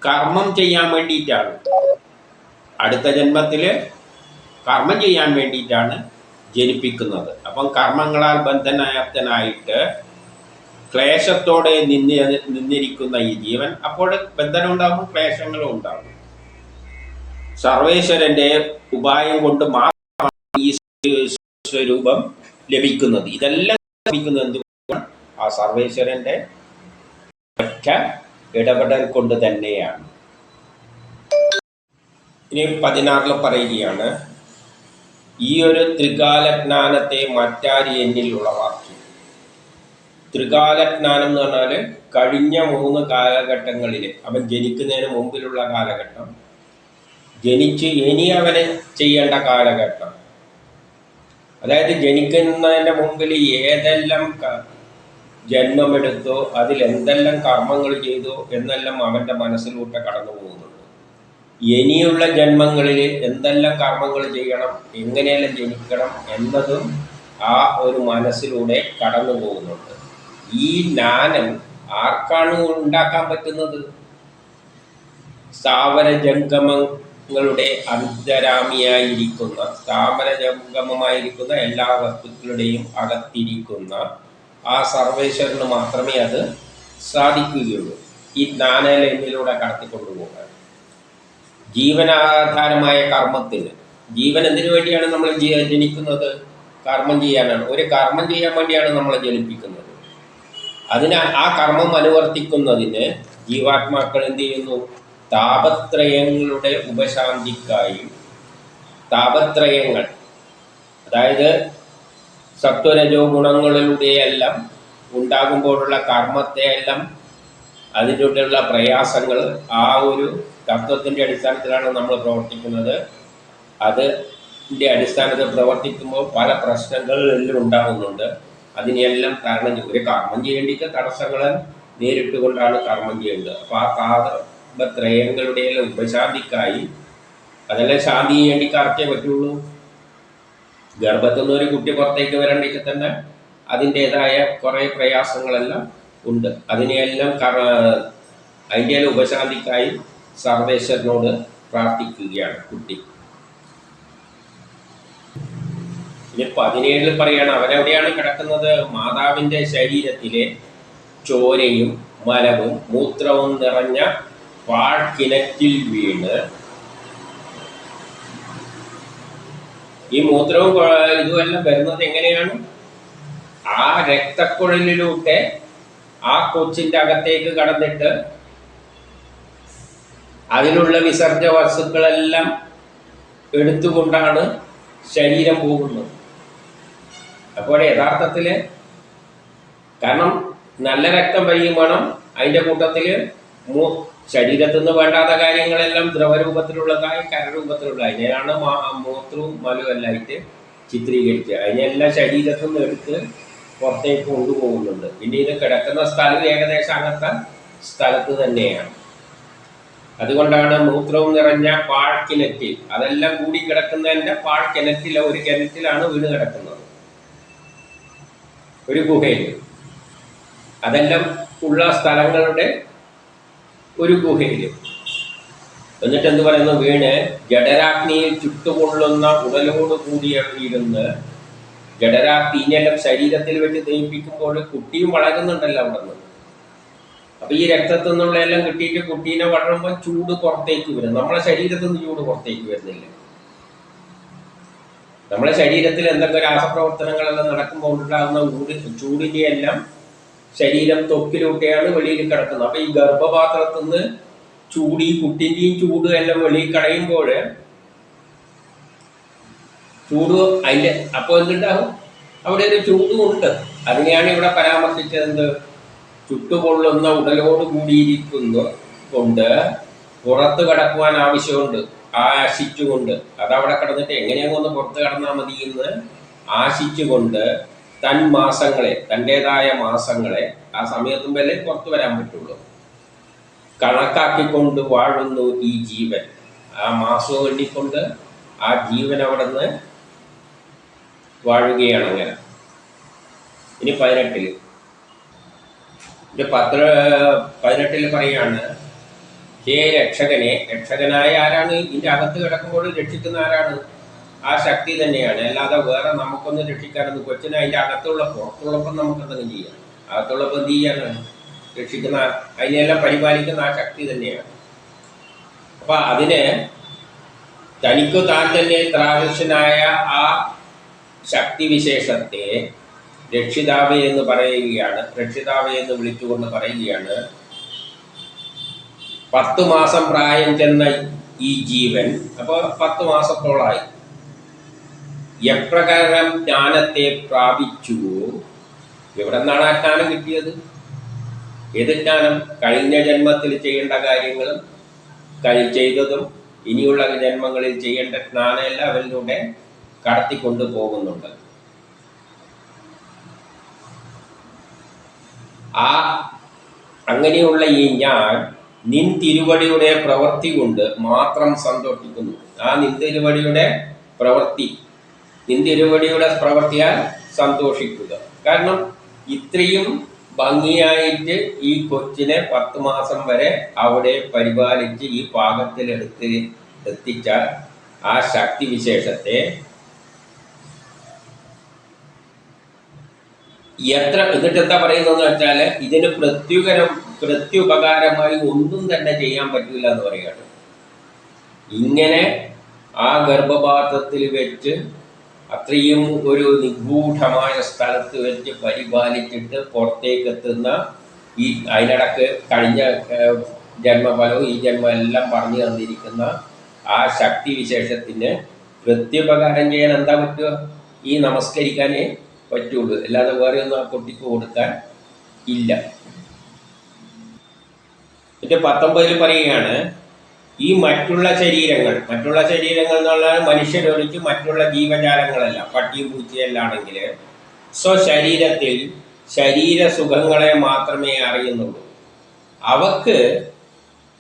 കർമ്മം ചെയ്യാൻ വേണ്ടിയിട്ടാണ്. അടുത്ത ജന്മത്തിൽ കർമ്മം ചെയ്യാൻ വേണ്ടിയിട്ടാണ് ജനിപ്പിക്കുന്നത്. അപ്പം കർമ്മങ്ങളാൽ ബന്ധനസ്ഥനായിട്ട് ക്ലേശത്തോടെ നിന്നിരിക്കുന്ന ഈ ജീവൻ അപ്പോൾ ബന്ധനം ഉണ്ടാകും, ക്ലേശങ്ങളും ഉണ്ടാകും. സർവേശ്വരന്റെ ഉപായം കൊണ്ട് മാത്രമാണ് ഈ സ്വരൂപം ലഭിക്കുന്നത്. ഇതെല്ലാം ലഭിക്കുന്നത് എന്തുകൊണ്ടാണ്? ആ സർവേശ്വരന്റെ ഒറ്റ ഇടപെടൽ കൊണ്ട് തന്നെയാണ്. ഇനി 16 പറയുകയാണ്, ഈ ഒരു ത്രികാലജ്ഞാനത്തെ മറ്റാര് എന്നിൽ ഉളവാക്കി. ത്രികാലജ്ഞാനം എന്ന് പറഞ്ഞാൽ കഴിഞ്ഞ 3 കാലഘട്ടങ്ങളിൽ അവൻ ജനിക്കുന്നതിന് മുമ്പിലുള്ള കാലഘട്ടം, ജനിച്ച് ഇനി അവന് ചെയ്യേണ്ട കാലഘട്ടം, അതായത് ജനിക്കുന്നതിൻ്റെ മുമ്പിൽ ഏതെല്ലാം ജന്മമെടുത്തോ അതിലെന്തെല്ലാം കർമ്മങ്ങൾ ചെയ്തോ എന്നെല്ലാം അവൻ്റെ മനസ്സിലൂടെ കടന്നു പോകുന്നുണ്ട്. ഇനിയുള്ള ജന്മങ്ങളിൽ എന്തെല്ലാം കർമ്മങ്ങൾ ചെയ്യണം, എങ്ങനെയെല്ലാം ജനിക്കണം എന്നതും ആ ഒരു മനസ്സിലൂടെ കടന്നു പോകുന്നുണ്ട്. ഈ ജ്ഞാനം ആർക്കാണ് ഉണ്ടാക്കാൻ പറ്റുന്നത്? സ്ഥാവര ജംഗമങ്ങളുടെ അന്തരാമിയായിരിക്കുന്ന, സ്ഥാവര ജംഗമമായിരിക്കുന്ന എല്ലാ വസ്തുക്കളുടെയും അകത്തിരിക്കുന്ന ആ സർവേശ്വരന് മാത്രമേ അത് സാധിക്കുകയുള്ളൂ. ഈ ജ്ഞാനലയത്തിലൂടെ കടത്തിക്കൊണ്ടുപോകാൻ ജീവനാധാരമായ കർമ്മത്തിന്, ജീവൻ എന്തിനു വേണ്ടിയാണ് നമ്മൾ ജനിക്കുന്നത്? കർമ്മം ചെയ്യാനാണ്. ഒരു കർമ്മം ചെയ്യാൻ വേണ്ടിയാണ് നമ്മളെ ജനിപ്പിക്കുന്നത്. ആ കർമ്മം അനുവർത്തിക്കുന്നതിന് ജീവാത്മാക്കൾ എന്ത് ചെയ്യുന്നു? താപത്രയങ്ങളുടെ ഉപശാന്തിക്കായും, താപത്രയങ്ങൾ അതായത് സത്വരജോ ഗുണങ്ങളിലൂടെയെല്ലാം ഉണ്ടാകുമ്പോഴുള്ള കർമ്മത്തെയെല്ലാം അതിലൂടെയുള്ള പ്രയാസങ്ങൾ ആ ഒരു തത്വത്തിൻ്റെ അടിസ്ഥാനത്തിലാണ് നമ്മൾ പ്രവർത്തിക്കുന്നത്. അതിൻ്റെ അടിസ്ഥാനത്തിൽ പ്രവർത്തിക്കുമ്പോൾ പല പ്രശ്നങ്ങളെല്ലാം ഉണ്ടാകുന്നുണ്ട്. അതിനെല്ലാം തരണം ചെയ്യും. ഒരു കർമ്മം ചെയ്യേണ്ടിയിട്ട് തടസ്സങ്ങളെ നേരിട്ടുകൊണ്ടാണ് കർമ്മം ചെയ്യേണ്ടത്. അപ്പോൾ ആ താപത്രയങ്ങളുടെ ഉപശാന്തിക്കായി, അതെല്ലാം ശാന്തി ചെയ്യേണ്ടി കറക്റ്റേ പറ്റുള്ളൂ. ഗർഭത്തിൽ നിന്ന് ഒരു കുട്ടി പുറത്തേക്ക് വരണ്ടെങ്കിൽ തന്നെ അതിൻ്റേതായ കുറേ പ്രയാസങ്ങളെല്ലാം ഉണ്ട്. അതിനെയെല്ലാം അതിൻ്റെ ഉപശാന്തിക്കായി സർവേശ്വരനോട് പ്രാർത്ഥിക്കുകയാണ് കുട്ടി. ഇനി 17 പറയാണ്, അവരെവിടെയാണ് കിടക്കുന്നത്? മാതാവിൻ്റെ ശരീരത്തിലെ ചോരയും മലവും മൂത്രവും നിറഞ്ഞ പാഴ്ക്കിണറ്റിൽ വീണ്, ഈ മൂത്രവും ഇതുമെല്ലാം വരുന്നത് എങ്ങനെയാണ്? ആ രക്തക്കുഴലിലൂടെ ആ കൊച്ചിൻ്റെ അകത്തേക്ക് കടന്നിട്ട് അതിലുള്ള വിസർജ്ജ വസ്തുക്കളെല്ലാം എടുത്തുകൊണ്ടാണ് ശരീരം പോകുന്നത്. അപ്പോൾ യഥാർത്ഥത്തിൽ കാരണം നല്ല രക്തം വരികയും വേണം, അതിൻ്റെ കൂട്ടത്തിൽ ശരീരത്തിൽ നിന്ന് വേണ്ടാത്ത കാര്യങ്ങളെല്ലാം ദ്രവരൂപത്തിലുള്ളതായി കരരൂപത്തിലുള്ള അതിനെയാണ് മൂത്രവും മലവും എല്ലായിട്ട് ചിത്രീകരിക്കുക. അതിനെല്ലാം ശരീരത്തിൽ നിന്ന് എടുത്ത് പുറത്തേക്ക് കൊണ്ടുപോകുന്നുണ്ട്. പിന്നെ ഇത് കിടക്കുന്ന സ്ഥലം ഏകദേശം അങ്ങനത്തെ സ്ഥലത്ത് തന്നെയാണ്. അതുകൊണ്ടാണ് മൂത്രവും നിറഞ്ഞ പാഴ്ക്കിണറ്റിൽ, അതെല്ലാം കൂടി കിടക്കുന്നതിൻ്റെ പാഴ്ക്കിണറ്റിൽ, ഒരു കിണറ്റിലാണ് വീണ് കിടക്കുന്നത്, ഒരു ഗുഹയിൽ. അതെല്ലാം ഉള്ള സ്ഥലങ്ങളുടെ ഒരു ഗുഹയിൽ. എന്നിട്ട് എന്ത് പറയുന്നു? വീണ് ജഡരാഗ്നിയിൽ ചുട്ടുകൊള്ളുന്ന ഉടലോട് കൂടിയിരുന്ന്, ജഡരാഗ്നി ഇനിയെല്ലാം ശരീരത്തിൽ വെച്ച് ദഹിപ്പിക്കുമ്പോൾ കുട്ടിയും വളരുന്നുണ്ടല്ലോ അവിടെ നിന്ന്. അപ്പൊ ഈ രക്തത്തിൽ നിന്നുള്ള എല്ലാം കിട്ടിയിട്ട് കുട്ടീനെ വളരുമ്പോൾ ചൂട് പുറത്തേക്ക് വരും. നമ്മളെ ശരീരത്തിൽ നിന്ന് ചൂട് പുറത്തേക്ക് വരുന്നില്ല. നമ്മളെ ശരീരത്തിൽ എന്തൊക്കെ രാസപ്രവർത്തനങ്ങളെല്ലാം നടക്കുമ്പോൾ ഉണ്ടാകുന്ന ചൂടിൻ്റെ എല്ലാം ശരീരം തൊക്കിലൂടെയാണ് വെളിയിൽ കിടക്കുന്നത്. അപ്പൊ ഈ ഗർഭപാത്രത്തിൽ നിന്ന് ചൂട്, ഈ കുട്ടിൻ്റെയും ചൂട് എല്ലാം വെളിയിൽ കളയുമ്പോൾ ചൂട് അതിൻ്റെ അപ്പോൾ എന്തുണ്ടാകും? അവിടെ ഒരു ചൂടും ഉണ്ട്. അതിനെയാണ് ഇവിടെ പരാമർശിച്ചത്. എന്ത്? ചുട്ടുകൊള്ളുന്ന ഉടലോട് കൂടിയിരിക്കുന്നു കൊണ്ട് പുറത്ത് കടക്കുവാൻ ആവശ്യമുണ്ട്, ആശിച്ചുകൊണ്ട്. അതവിടെ കിടന്നിട്ട് എങ്ങനെയാണെന്ന് പുറത്ത് കടന്നാൽ മതി എന്ന് ആശിച്ചുകൊണ്ട് മാസങ്ങളെ, തൻ്റെതായ മാസങ്ങളെ, ആ സമയത്തുമ്പല്ലേ പുറത്തു വരാൻ പറ്റുള്ളൂ, കണക്കാക്കിക്കൊണ്ട് വാഴുന്നു ഈ ജീവൻ. ആ മാസവും എണ്ണിക്കൊണ്ട് ആ ജീവൻ അവിടെ നിന്ന് വാഴുകയാണ്. അങ്ങനെ ഇനി 18 പറയാണ്, ഹേ രക്ഷകനെ, രക്ഷകനായ ആരാണ്? ഇതിൻ്റെ അകത്ത് കിടക്കുമ്പോൾ രക്ഷിക്കുന്ന ആരാണ്? ആ ശക്തി തന്നെയാണ്. അല്ലാതെ വേറെ നമുക്കൊന്നും രക്ഷിക്കാനൊന്നും, കൊച്ചിനെ അതിൻ്റെ അകത്തുള്ള പുറത്തുള്ളപ്പം നമുക്കെന്തെങ്കിലും ചെയ്യാം. അകത്തുള്ളപ്പം എന്ത് ചെയ്യാനാണ്? രക്ഷിക്കുന്ന, അതിനെല്ലാം പരിപാലിക്കുന്ന ആ ശക്തി തന്നെയാണ്. അപ്പം അതിന് തനിക്കു താൻ തന്നെ ത്രാദൃശനായ ആ ശക്തിവിശേഷത്തെ രക്ഷിതാവേ എന്ന് പറയുകയാണ്, രക്ഷിതാവേ എന്ന് വിളിച്ചുകൊണ്ട് പറയുകയാണ്, 10 മാസം പ്രായം ചെന്ന ഈ ജീവൻ, അപ്പോൾ 10 മാസത്തോളായി, എപ്രകാരം ജ്ഞാനത്തെ പ്രാപിച്ചുവോ. എവിടെ നിന്നാണ് ആ ജ്ഞാനം കിട്ടിയത്? ഏത് ജ്ഞാനം? കഴിഞ്ഞ ജന്മത്തിൽ ചെയ്യേണ്ട കാര്യങ്ങളും ചെയ്തതും ഇനിയുള്ള ജന്മങ്ങളിൽ ചെയ്യേണ്ട ജ്ഞാനമെല്ലാം അവരിലൂടെ കടത്തിക്കൊണ്ടു പോകുന്നുണ്ട്. ആ അങ്ങനെയുള്ള ഈ ഞാൻ നിൻ തിരുവടിയുടെ പ്രവൃത്തി കൊണ്ട് മാത്രം സന്തോഷിക്കുന്നു. ആ നിൻ തിരുവടിയുടെ പ്രവൃത്തി, നിൻ തിരുവടിയുടെ പ്രവൃത്തിയാൽ സന്തോഷിക്കുക. കാരണം ഇത്രയും ഭംഗിയായിട്ട് ഈ കൊച്ചിനെ 10 മാസം വരെ അവിടെ പരിപാലിച്ച് ഈ പാകത്തിലെടുത്ത് എത്തിച്ച ആ ശക്തിവിശേഷത്തെ എന്നിട്ട് എന്താ പറയുന്നതെന്ന് വെച്ചാൽ, ഇതിന് പ്രത്യുപകാരമായി ഒന്നും തന്നെ ചെയ്യാൻ പറ്റില്ല എന്ന് പറയുകയാണ്. ഇങ്ങനെ ആ ഗർഭപാത്രത്തിൽ വെച്ച് അത്രയും ഒരു നിഗൂഢമായ സ്ഥലത്ത് വെച്ച് പരിപാലിച്ചിട്ട് പുറത്തേക്ക് എത്തുന്ന ഈ അതിനിടക്ക് കഴിഞ്ഞ ജന്മഫലവും ഈ ജന്മം എല്ലാം പറഞ്ഞു തന്നിരിക്കുന്ന ആ ശക്തിവിശേഷത്തിന് പ്രത്യുപകാരം ചെയ്യാൻ എന്താ പറ്റുക? ഈ നമസ്കരിക്കാനേ പറ്റുള്ളൂ, അല്ലാതെ വേറെ ഒന്നും ആ കുട്ടിക്ക് കൊടുക്കാൻ ഇല്ല. എന്നിട്ട് 19 പറയുകയാണ്, ഈ മറ്റുള്ള ശരീരങ്ങൾ എന്ന് പറഞ്ഞാൽ മനുഷ്യരൊഴിച്ച് മറ്റുള്ള ജീവജാലങ്ങളല്ല, പട്ടിയും പൂച്ചയെല്ലാം ആണെങ്കിൽ സ്വശരീരത്തിൽ ശരീരസുഖങ്ങളെ മാത്രമേ അറിയുന്നുള്ളൂ. അവർക്ക്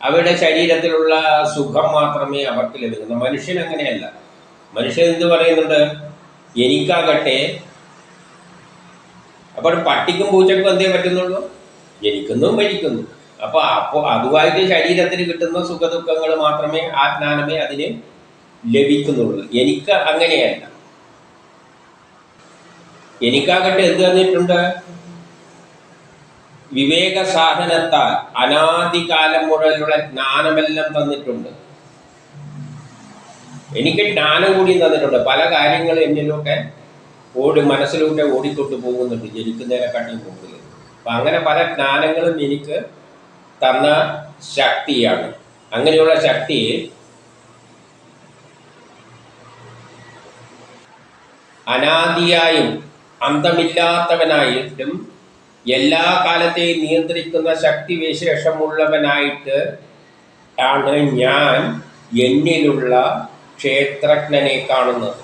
അവരുടെ ശരീരത്തിലുള്ള സുഖം മാത്രമേ അവർക്ക് ലഭിക്കുന്നു. മനുഷ്യൻ അങ്ങനെയല്ല. മനുഷ്യൻ എന്ത് പറയുന്നുണ്ട്? എനിക്കാകട്ടെ, അപ്പോൾ പട്ടിക്കും പൂച്ചക്കും എന്തേ പറ്റുന്നുള്ളൂ? ജനിക്കുന്നു, മരിക്കുന്നു. അപ്പോൾ അതുമായിട്ട് ശരീരത്തിന് കിട്ടുന്ന സുഖദുഃഖങ്ങൾ മാത്രമേ, ആ ജ്ഞാനമേ അതിന് ലഭിക്കുന്നുള്ളൂ. എനിക്ക് അങ്ങനെയല്ല. എനിക്കാകട്ടെ എന്ത് തന്നിട്ടുണ്ട്? വിവേക സാധനത്താൽ അനാദികാലം മുതലുള്ള ജ്ഞാനമെല്ലാം തന്നിട്ടുണ്ട്. എനിക്ക് ജ്ഞാനം കൂടി തന്നിട്ടുണ്ട്. പല കാര്യങ്ങൾ എന്നിലൂടെ മനസ്സിലൂടെ ഓടിക്കൊണ്ടു പോകുന്നുണ്ട്, ജനിക്കുന്നതിനെക്കാട്ടി കൂടുതൽ. അപ്പം അങ്ങനെ പല ജ്ഞാനങ്ങളും എനിക്ക് തന്ന ശക്തിയാണ്. അങ്ങനെയുള്ള ശക്തി അനാദിയായും അന്തമില്ലാത്തവനായിട്ടും എല്ലാ കാലത്തെയും നിയന്ത്രിക്കുന്ന ശക്തിവിശേഷമുള്ളവനായിട്ട് ആണ് ഞാൻ എന്നിലുള്ള ക്ഷേത്രജ്ഞനെ കാണുന്നത്.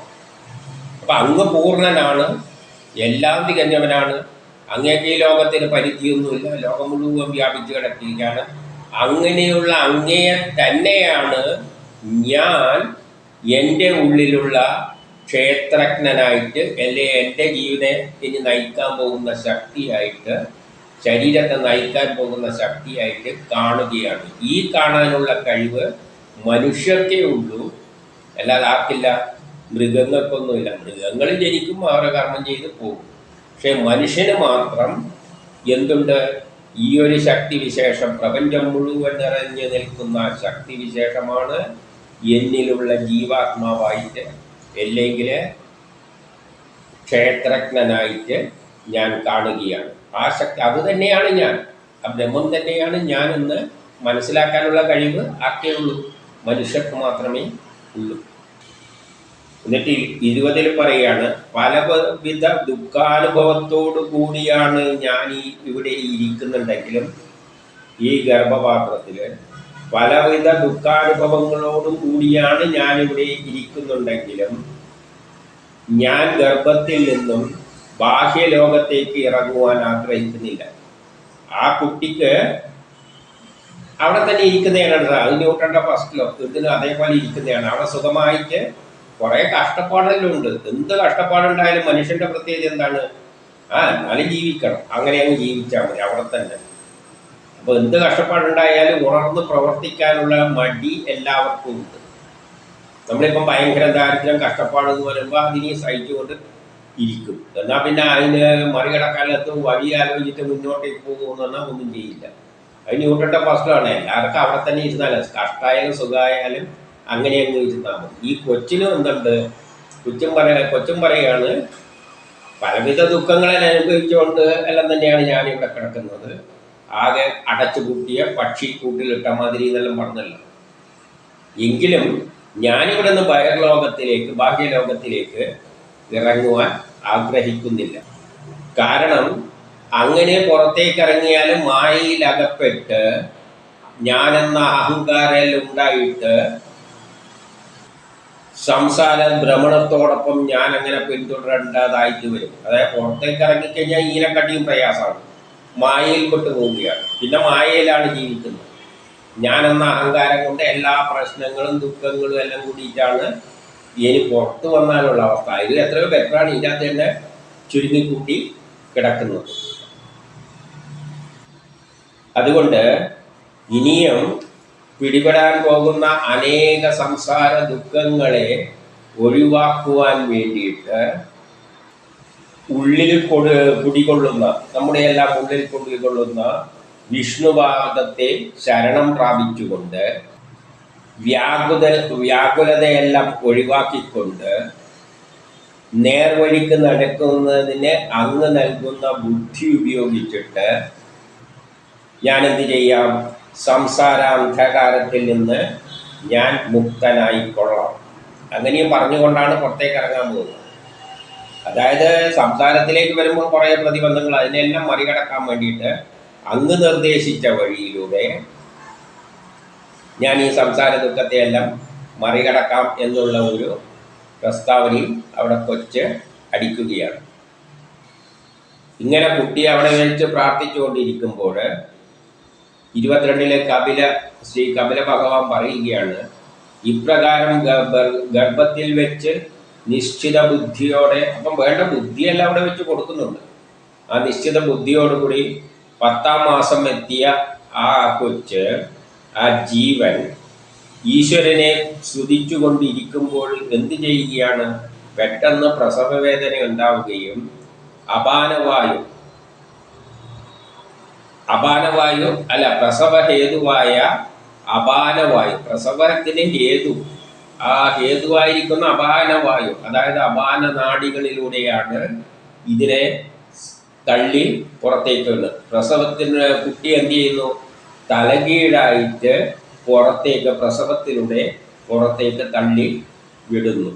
അപ്പം അങ്ങ് പൂർണ്ണനാണ്, എല്ലാം തികഞ്ഞവനാണ്. അങ്ങേക്ക് ഈ ലോകത്തിന് പരിധിയൊന്നുമില്ല, ലോകം മുഴുവൻ വ്യാപിച്ചു കിടക്കുകയാണ്. അങ്ങനെയുള്ള അങ്ങയെ തന്നെയാണ് ഞാൻ എൻ്റെ ഉള്ളിലുള്ള ക്ഷേത്രജ്ഞനായിട്ട്, എൻ്റെ ജീവിതത്തിന് നയിക്കാൻ പോകുന്ന ശക്തിയായിട്ട്, ശരീരത്തെ നയിക്കാൻ പോകുന്ന ശക്തിയായിട്ട് കാണുകയാണ്. ഈ കാണാനുള്ള കഴിവ് മനുഷ്യർക്കേ ഉള്ളൂ, അല്ലാതെ ആർക്കില്ല? മൃഗങ്ങൾക്കൊന്നുമില്ല. മൃഗങ്ങൾ ജനിക്കും, അവരുടെ കർമ്മം ചെയ്ത് പോകും. പക്ഷെ മനുഷ്യന് മാത്രം എന്തുണ്ട്? ഈ ഒരു ശക്തിവിശേഷം, പ്രപഞ്ചം മുഴുവൻ നിറഞ്ഞു നിൽക്കുന്ന ശക്തിവിശേഷമാണ് എന്നിലുള്ള ജീവാത്മാവായിട്ട്, അല്ലെങ്കിൽ ക്ഷേത്രജ്ഞനായിട്ട് ഞാൻ കാണുകയാണ്. ആ ശക്തി അത് തന്നെയാണ് ഞാൻ, ആ ബ്രഹ്മം തന്നെയാണ് ഞാനെന്ന് മനസ്സിലാക്കാനുള്ള കഴിവ് ആർക്കേ ഉള്ളൂ? മനുഷ്യർക്ക് മാത്രമേ ഉള്ളൂ. എന്നിട്ട് 20 പറയുകയാണ്, പലവിധ ദുഃഖാനുഭവത്തോടു കൂടിയാണ് ഞാൻ ഇവിടെ ഇരിക്കുന്നുണ്ടെങ്കിലും, ഈ ഗർഭപാത്രത്തിൽ പലവിധ ദുഃഖാനുഭവങ്ങളോടും കൂടിയാണ് ഞാനിവിടെ ഇരിക്കുന്നുണ്ടെങ്കിലും, ഞാൻ ഗർഭത്തിൽ നിന്നും ബാഹ്യലോകത്തേക്ക് ഇറങ്ങുവാൻ ആഗ്രഹിക്കുന്നില്ല. ആ കുട്ടിക്ക് അവിടെ തന്നെ ഇരിക്കുന്നതാണ്. അത് ന്യൂട്ടന്റെ ഫസ്റ്റ് ലോ, ഇതിന് അതേപോലെ ഇരിക്കുന്നതാണ്. അവിടെ സുഖമായിട്ട് കുറേ കഷ്ടപ്പാടെല്ലാം ഉണ്ട്. എന്ത് കഷ്ടപ്പാടുണ്ടായാലും മനുഷ്യന്റെ പ്രത്യേകത എന്താണ്? എന്നാലും ജീവിക്കണം, അങ്ങനെ അങ്ങ് ജീവിച്ചാൽ മതി അവിടെ തന്നെ. അപ്പോൾ എന്ത് കഷ്ടപ്പാടുണ്ടായാലും ഉണർന്ന് പ്രവർത്തിക്കാനുള്ള മടി എല്ലാവർക്കും ഉണ്ട്. നമ്മളിപ്പം ഭയങ്കര ദാരിദ്ര്യം കഷ്ടപ്പാടെന്ന് പറയുമ്പോൾ അതിനെ സഹിച്ചുകൊണ്ട് ഇരിക്കും. എന്നാൽ പിന്നെ അതിന് മറികടക്കാലത്ത് വഴി ആലോചിച്ചിട്ട് മുന്നോട്ടേക്ക് പോകുമെന്ന് പറഞ്ഞാൽ ഒന്നും ചെയ്യില്ല. അതിന് ന്യൂട്ടന്റെ പ്രശ്നമാണ്. എല്ലാവർക്കും അവിടെ തന്നെ ഇരുന്നാലും കഷ്ടമായാലും സുഖമായാലും അങ്ങനെ അങ്ങ് ഇരുന്നാൽ മതി. ഈ കൊച്ചിനും എന്തുണ്ട്, കൊച്ചും പറയാണ് പലവിധ ദുഃഖങ്ങളെ അനുഭവിച്ചുകൊണ്ട് എല്ലാം തന്നെയാണ് ഞാനിവിടെ കിടക്കുന്നത്. ആകെ അടച്ചു കൂട്ടിയ പക്ഷി കൂട്ടിലിട്ട മാതിരി എന്നെല്ലാം പറഞ്ഞല്ലോ. എങ്കിലും ഞാനിവിടെ നിന്ന് ബാഹ്യലോകത്തിലേക്ക് ഇറങ്ങുവാൻ ആഗ്രഹിക്കുന്നില്ല. കാരണം അങ്ങനെ പുറത്തേക്ക് ഇറങ്ങിയാലും മായയിൽ അകപ്പെട്ട് ഞാനെന്ന അഹങ്കാരം ഉണ്ടായിട്ട് സംസാര ഭ്രമണത്തോടൊപ്പം ഞാൻ അങ്ങനെ പിന്തുടരേണ്ടതായിട്ട് വരും. അതായത് പുറത്തേക്ക് ഇറങ്ങിക്കഴിഞ്ഞാൽ ഇതിനെക്കാട്ടിയും പ്രയാസമാണ്. മായയിൽ പെട്ട് പോവുകയാണ്. പിന്നെ മായയിലാണ് ജീവിക്കുന്നത്. ഞാനെന്ന അഹങ്കാരം കൊണ്ട് എല്ലാ പ്രശ്നങ്ങളും ദുഃഖങ്ങളും എല്ലാം കൂടിയിട്ടാണ് ഇനി പുറത്ത് വന്നാലുള്ള അവസ്ഥ. ഇത് എത്രയോ ബെറ്ററാണ് ഇതിനകത്ത് തന്നെ ചുരുങ്ങിക്കൂട്ടി കിടക്കുന്നത്. അതുകൊണ്ട് ഇനിയും പിടിപെടാൻ പോകുന്ന അനേക സംസാര ദുഃഖങ്ങളെ ഒഴിവാക്കുവാൻ വേണ്ടിയിട്ട് ഉള്ളിൽ കുടികൊള്ളുന്ന, നമ്മുടെ എല്ലാം ഉള്ളിൽ കുടികൊള്ളുന്ന വിഷ്ണുപാദത്തെ ശരണം പ്രാപിച്ചുകൊണ്ട് വ്യാകുലതയെല്ലാം ഒഴിവാക്കിക്കൊണ്ട് നേർവഴിക്ക് നടക്കുന്നതിന് അങ്ങ് നൽകുന്ന ബുദ്ധി ഉപയോഗിച്ചിട്ട് ഞാനെന്ത് ചെയ്യാം? സംസാര അന്ധകാരത്തിൽ നിന്ന് ഞാൻ മുക്തനായിക്കൊള്ളാം. അങ്ങനെയും പറഞ്ഞുകൊണ്ടാണ് പുറത്തേക്ക് ഇറങ്ങാൻ പോകുന്നത്. അതായത് സംസാരത്തിലേക്ക് വരുമ്പോൾ കുറേ പ്രതിബന്ധങ്ങൾ, അതിനെല്ലാം മറികടക്കാൻ വേണ്ടിയിട്ട് അങ്ങ് നിർദ്ദേശിച്ച വഴിയിലൂടെ ഞാൻ ഈ സംസാര ദുഃഖത്തെയെല്ലാം മറികടക്കാം എന്നുള്ള ഒരു പ്രസ്താവനയും അവിടെ കൊച്ച് അടിക്കുകയാണ്. ഇങ്ങനെ കുട്ടി അവിടെ വെച്ച് പ്രാർത്ഥിച്ചുകൊണ്ടിരിക്കുമ്പോൾ 22 ശ്രീ കപില ഭഗവാൻ പറയുകയാണ്, ഇപ്രകാരം ഗർഭത്തിൽ വെച്ച് നിശ്ചിത ബുദ്ധിയോടെ, അപ്പം വേണ്ട ബുദ്ധിയെല്ലാം അവിടെ വെച്ച് കൊടുക്കുന്നുണ്ട്. ആ നിശ്ചിത ബുദ്ധിയോടുകൂടി 10ാം മാസം എത്തിയ ആ കൊച്ച്, ആ ജീവൻ ഈശ്വരനെ സ്തുതിച്ചുകൊണ്ടിരിക്കുമ്പോൾ എന്ത് ചെയ്യുകയാണ്? പെട്ടെന്ന് പ്രസവവേദന ഉണ്ടാവുകയും പ്രസവഹേതുവായ അപാനവായു, പ്രസവത്തിന് ആ ഹേതുവായിരിക്കുന്ന അപാനവായു, അതായത് അപാന നാഡികളിലൂടെയാണ് ഇതിനെ തള്ളി പുറത്തേക്ക് വിടുന്നത്. പ്രസവത്തിന് കുട്ടി എന്ത് ചെയ്യുന്നു? തലകീഴായിട്ട് പ്രസവത്തിലൂടെ പുറത്തേക്ക് തള്ളി വിടുന്നു.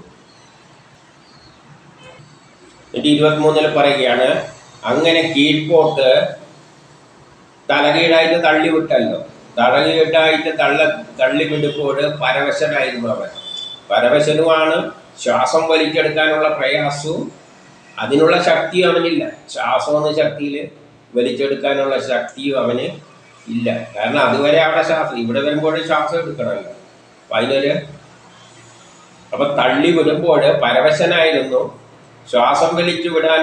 23 പറയുകയാണ്, അങ്ങനെ കീഴ്പോട്ട് തലകീഴായിട്ട് തള്ളിവിട്ടല്ലോ. തലകീഴായിട്ട് തള്ളിവിടുമ്പോൾ പരവശനായിരുന്നു അവൻ. പരവശനുമാണ്. ശ്വാസം വലിച്ചെടുക്കാനുള്ള പ്രയാസവും അതിനുള്ള ശക്തിയും അവനില്ല. ശ്വാസം എന്ന ശക്തിയിൽ വലിച്ചെടുക്കാനുള്ള ശക്തിയും അവന് ഇല്ല. കാരണം അതുവരെ അവിടെ ശ്വാസം, ഇവിടെ വരുമ്പോൾ ശ്വാസം എടുക്കണമല്ലോ. അപ്പം തള്ളി വിടുമ്പോൾ പരവശനായിരുന്നു, ശ്വാസം വലിച്ചു വിടാൻ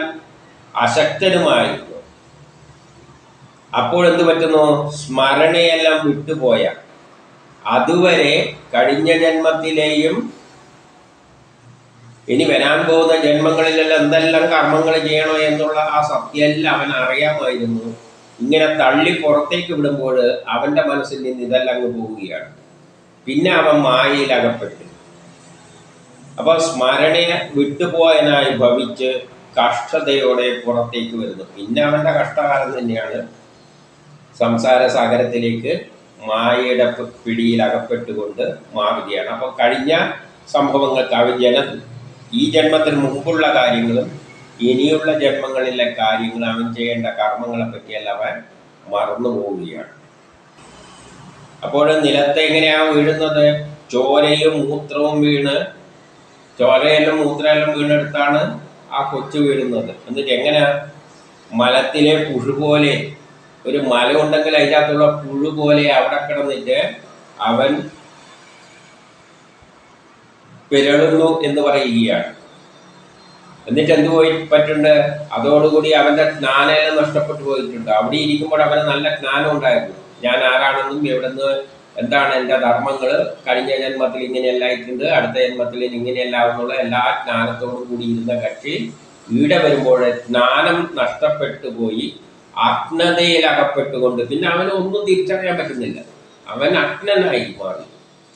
അശക്തനുമായിരുന്നു. അപ്പോൾ എന്ത് പറ്റുന്നു? സ്മരണയെല്ലാം വിട്ടുപോയ, അതുവരെ കഴിഞ്ഞ ജന്മത്തിലെയും ഇനി വരാൻ പോകുന്ന ജന്മങ്ങളിലെല്ലാം എന്തെല്ലാം കർമ്മങ്ങൾ ചെയ്യണോ എന്നുള്ള ആ സത്യമെല്ലാം അവൻ അറിയാമായിരുന്നു. ഇങ്ങനെ തള്ളി പുറത്തേക്ക് വിടുമ്പോൾ അവൻ്റെ മനസ്സിൽ നിന്ന് ഇതെല്ലാം അങ്ങ് പോവുകയാണ്. പിന്നെ അവൻ മായയിൽ അകപ്പെട്ടു. അപ്പോൾ സ്മരണയെ വിട്ടുപോയനായി ഭവിച്ച് കഷ്ടതയോടെ പുറത്തേക്ക് വരുന്നു. പിന്നെ അവൻ്റെ കഷ്ടകാലം തന്നെയാണ്. സംസാര സാഗരത്തിലേക്ക് മായയുടെ പിടിയിൽ അകപ്പെട്ടുകൊണ്ട് മാറുകയാണ്. അപ്പോൾ കഴിഞ്ഞ സംഭവങ്ങൾക്ക് ഈ ജന്മത്തിന് മുമ്പുള്ള കാര്യങ്ങളും ഇനിയുള്ള ജന്മങ്ങളിലെ കാര്യങ്ങൾ, അവൻ ചെയ്യേണ്ട കർമ്മങ്ങളെ പറ്റിയെല്ലാം അവൻ മറന്നു പോവുകയാണ്. അപ്പോൾ നിലത്തെ എങ്ങനെയാണ് വീഴുന്നത്? ചോരയും മൂത്രവും വീണ്, ചോരയെല്ലാം മൂത്രമെല്ലാം വീണെടുത്താണ് ആ കൊച്ചു വീഴുന്നത്. എന്നിട്ട് എങ്ങനെ? മലത്തിലെ പുഴു പോലെ, ഒരു മല ഉണ്ടെങ്കിൽ അതിനകത്തുള്ള പുഴു പോലെ അവിടെ കിടന്നിട്ട് അവൻ പിരളുന്നു എന്ന് പറയുകയാണ്. എന്നിട്ട് എന്ത് പറ്റുന്നുണ്ട്? അതോടുകൂടി അവൻ്റെ ജ്ഞാനമെല്ലാം നഷ്ടപ്പെട്ടു പോയിട്ടുണ്ട്. അവിടെ ഇരിക്കുമ്പോൾ അവന് നല്ല ജ്ഞാനം ഉണ്ടായിരുന്നു. ഞാൻ ആരാണെന്നും എവിടെ നിന്ന് എന്താണ് എൻ്റെ ധർമ്മങ്ങൾ, കഴിഞ്ഞ ജന്മത്തിൽ ഇങ്ങനെയല്ല ആയിട്ടുണ്ട്, അടുത്ത ജന്മത്തിൽ ഇങ്ങനെയല്ല എന്നുള്ള എല്ലാ ജ്ഞാനത്തോടും കൂടി ഇരുന്ന കക്ഷി ഈടെ വരുമ്പോൾ ജ്ഞാനം നഷ്ടപ്പെട്ടു പോയി അജ്ഞതയിൽ അകപ്പെട്ടുകൊണ്ട് പിന്നെ അവന് ഒന്നും തിരിച്ചറിയാൻ പറ്റുന്നില്ല. അവൻ അജ്ഞനായി മാറി.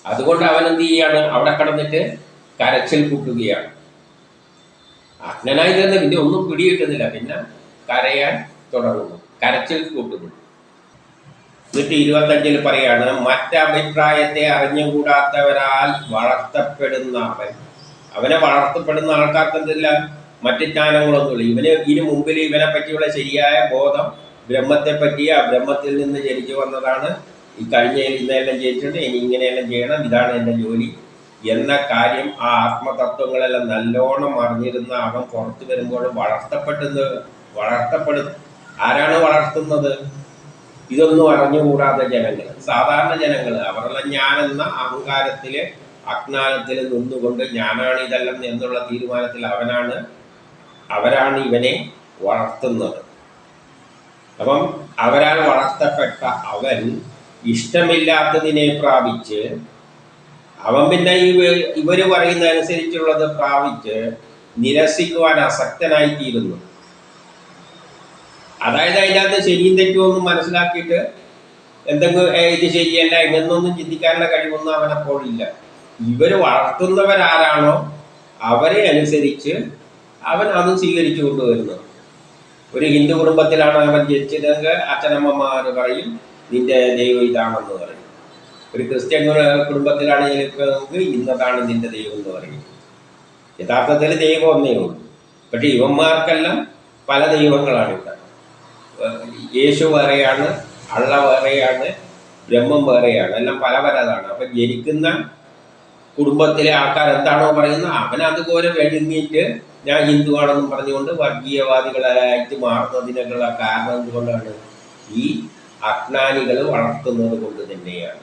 അതുകൊണ്ട് അവൻ എന്ത് ചെയ്യാണ്? അവിടെ കിടന്നിട്ട് കരച്ചിൽ കൂട്ടുകയാണ്. അജ്ഞനായി തന്നെ പിന്നെ ഒന്നും പിടികിട്ടുന്നില്ല. പിന്നെ കരയാൻ തുടങ്ങുന്നു, കരച്ചിൽ കൂട്ടുന്നു. എന്നിട്ട് 25 പറയാണ്, മറ്റഭിപ്രായത്തെ അറിഞ്ഞുകൂടാത്തവരാൽ വളർത്തപ്പെടുന്ന അവനെ വളർത്തപ്പെടുന്ന ആൾക്കാർക്ക് എന്തില്ല? മറ്റ് ജ്ഞാനങ്ങളൊന്നുമില്ല. ഇതിനു മുമ്പിൽ ഇവനെ പറ്റിയുള്ള ശരിയായ ബോധം ബ്രഹ്മത്തെ പറ്റി, ആ ബ്രഹ്മത്തിൽ നിന്ന് ജനിച്ചു വന്നതാണ്, ഈ കഴിഞ്ഞ ഇന്നെല്ലാം ചെയ്തിട്ടുണ്ട്, ഇനി ഇങ്ങനെയെല്ലാം ചെയ്യണം, ഇതാണ് എൻ്റെ ജോലി എന്ന കാര്യം ആ ആത്മതത്വങ്ങളെല്ലാം നല്ലോണം അറിഞ്ഞിരുന്ന അവൻ പുറത്തു വരുമ്പോൾ വളർത്തപ്പെടും. ആരാണ് വളർത്തുന്നത്? ഇതൊന്നും അറിഞ്ഞുകൂടാത്ത ജനങ്ങൾ, സാധാരണ ജനങ്ങൾ. അവരെല്ലാം ഞാനെന്ന അഹങ്കാരത്തില് അജ്ഞാനത്തിൽ നിന്നുകൊണ്ട് ഞാനാണ് ഇതെല്ലാം എന്നുള്ള തീരുമാനത്തിൽ അവരാണ് ഇവനെ വളർത്തുന്നത്. അപ്പം അവരാൽ വളർത്തപ്പെട്ട അവൻ ഇഷ്ടമില്ലാത്തതിനെ പ്രാപിച്ച് അവൻ പിന്നെ ഇവര് പറയുന്ന അനുസരിച്ചുള്ളത് പ്രാപിച്ച് നിരസിക്കുവാൻ അസക്തനായിത്തീരുന്നു. അതായത് അതിനകത്ത് ശരിയും തെറ്റുമൊന്നും മനസ്സിലാക്കിയിട്ട് എന്തെങ്കിലും ഇത് ശരിയല്ല എന്നൊന്നും ചിന്തിക്കാനുള്ള കഴിവൊന്നും അവനപ്പോഴില്ല. ഇവര് വളർത്തുന്നവരാരാണോ അവരെ അനുസരിച്ച് അവൻ അത് സ്വീകരിച്ചു കൊണ്ടുവരുന്നത്. ഒരു ഹിന്ദു കുടുംബത്തിലാണ് അവൻ ജനിച്ചതെങ്കിൽ അച്ഛനമ്മമാർ പറയും നിന്റെ ദൈവം ഇതാണെന്ന് പറയും. ഒരു ക്രിസ്ത്യൻ കുടുംബത്തിലാണ് ജനിക്കുന്നതെങ്കിൽ ഇന്നതാണ് നിന്റെ ദൈവം എന്ന് പറയും. യഥാർത്ഥത്തിൽ ദൈവം ഒന്നേ ഉള്ളൂ. പക്ഷെ ഇവന്മാർക്കെല്ലാം പല ദൈവങ്ങളാണ് ഇവിടെ. യേശു വേറെയാണ്, അള്ള വേറെയാണ്, ബ്രഹ്മം വേറെയാണ്, എല്ലാം പല പലതാണ്. അപ്പം ജനിക്കുന്ന കുടുംബത്തിലെ ആൾക്കാർ എന്താണോ പറയുന്നത് അവനതുപോലെ വെഴുങ്ങിയിട്ട് ഞാൻ ഹിന്ദുവാണെന്നും പറഞ്ഞുകൊണ്ട് വർഗീയവാദികളായിട്ട് മാറുന്നതിനുള്ള കാരണം എന്തുകൊണ്ടാണ്? ഈ അജ്ഞാനികൾ വളർത്തുന്നത് കൊണ്ട് തന്നെയാണ്.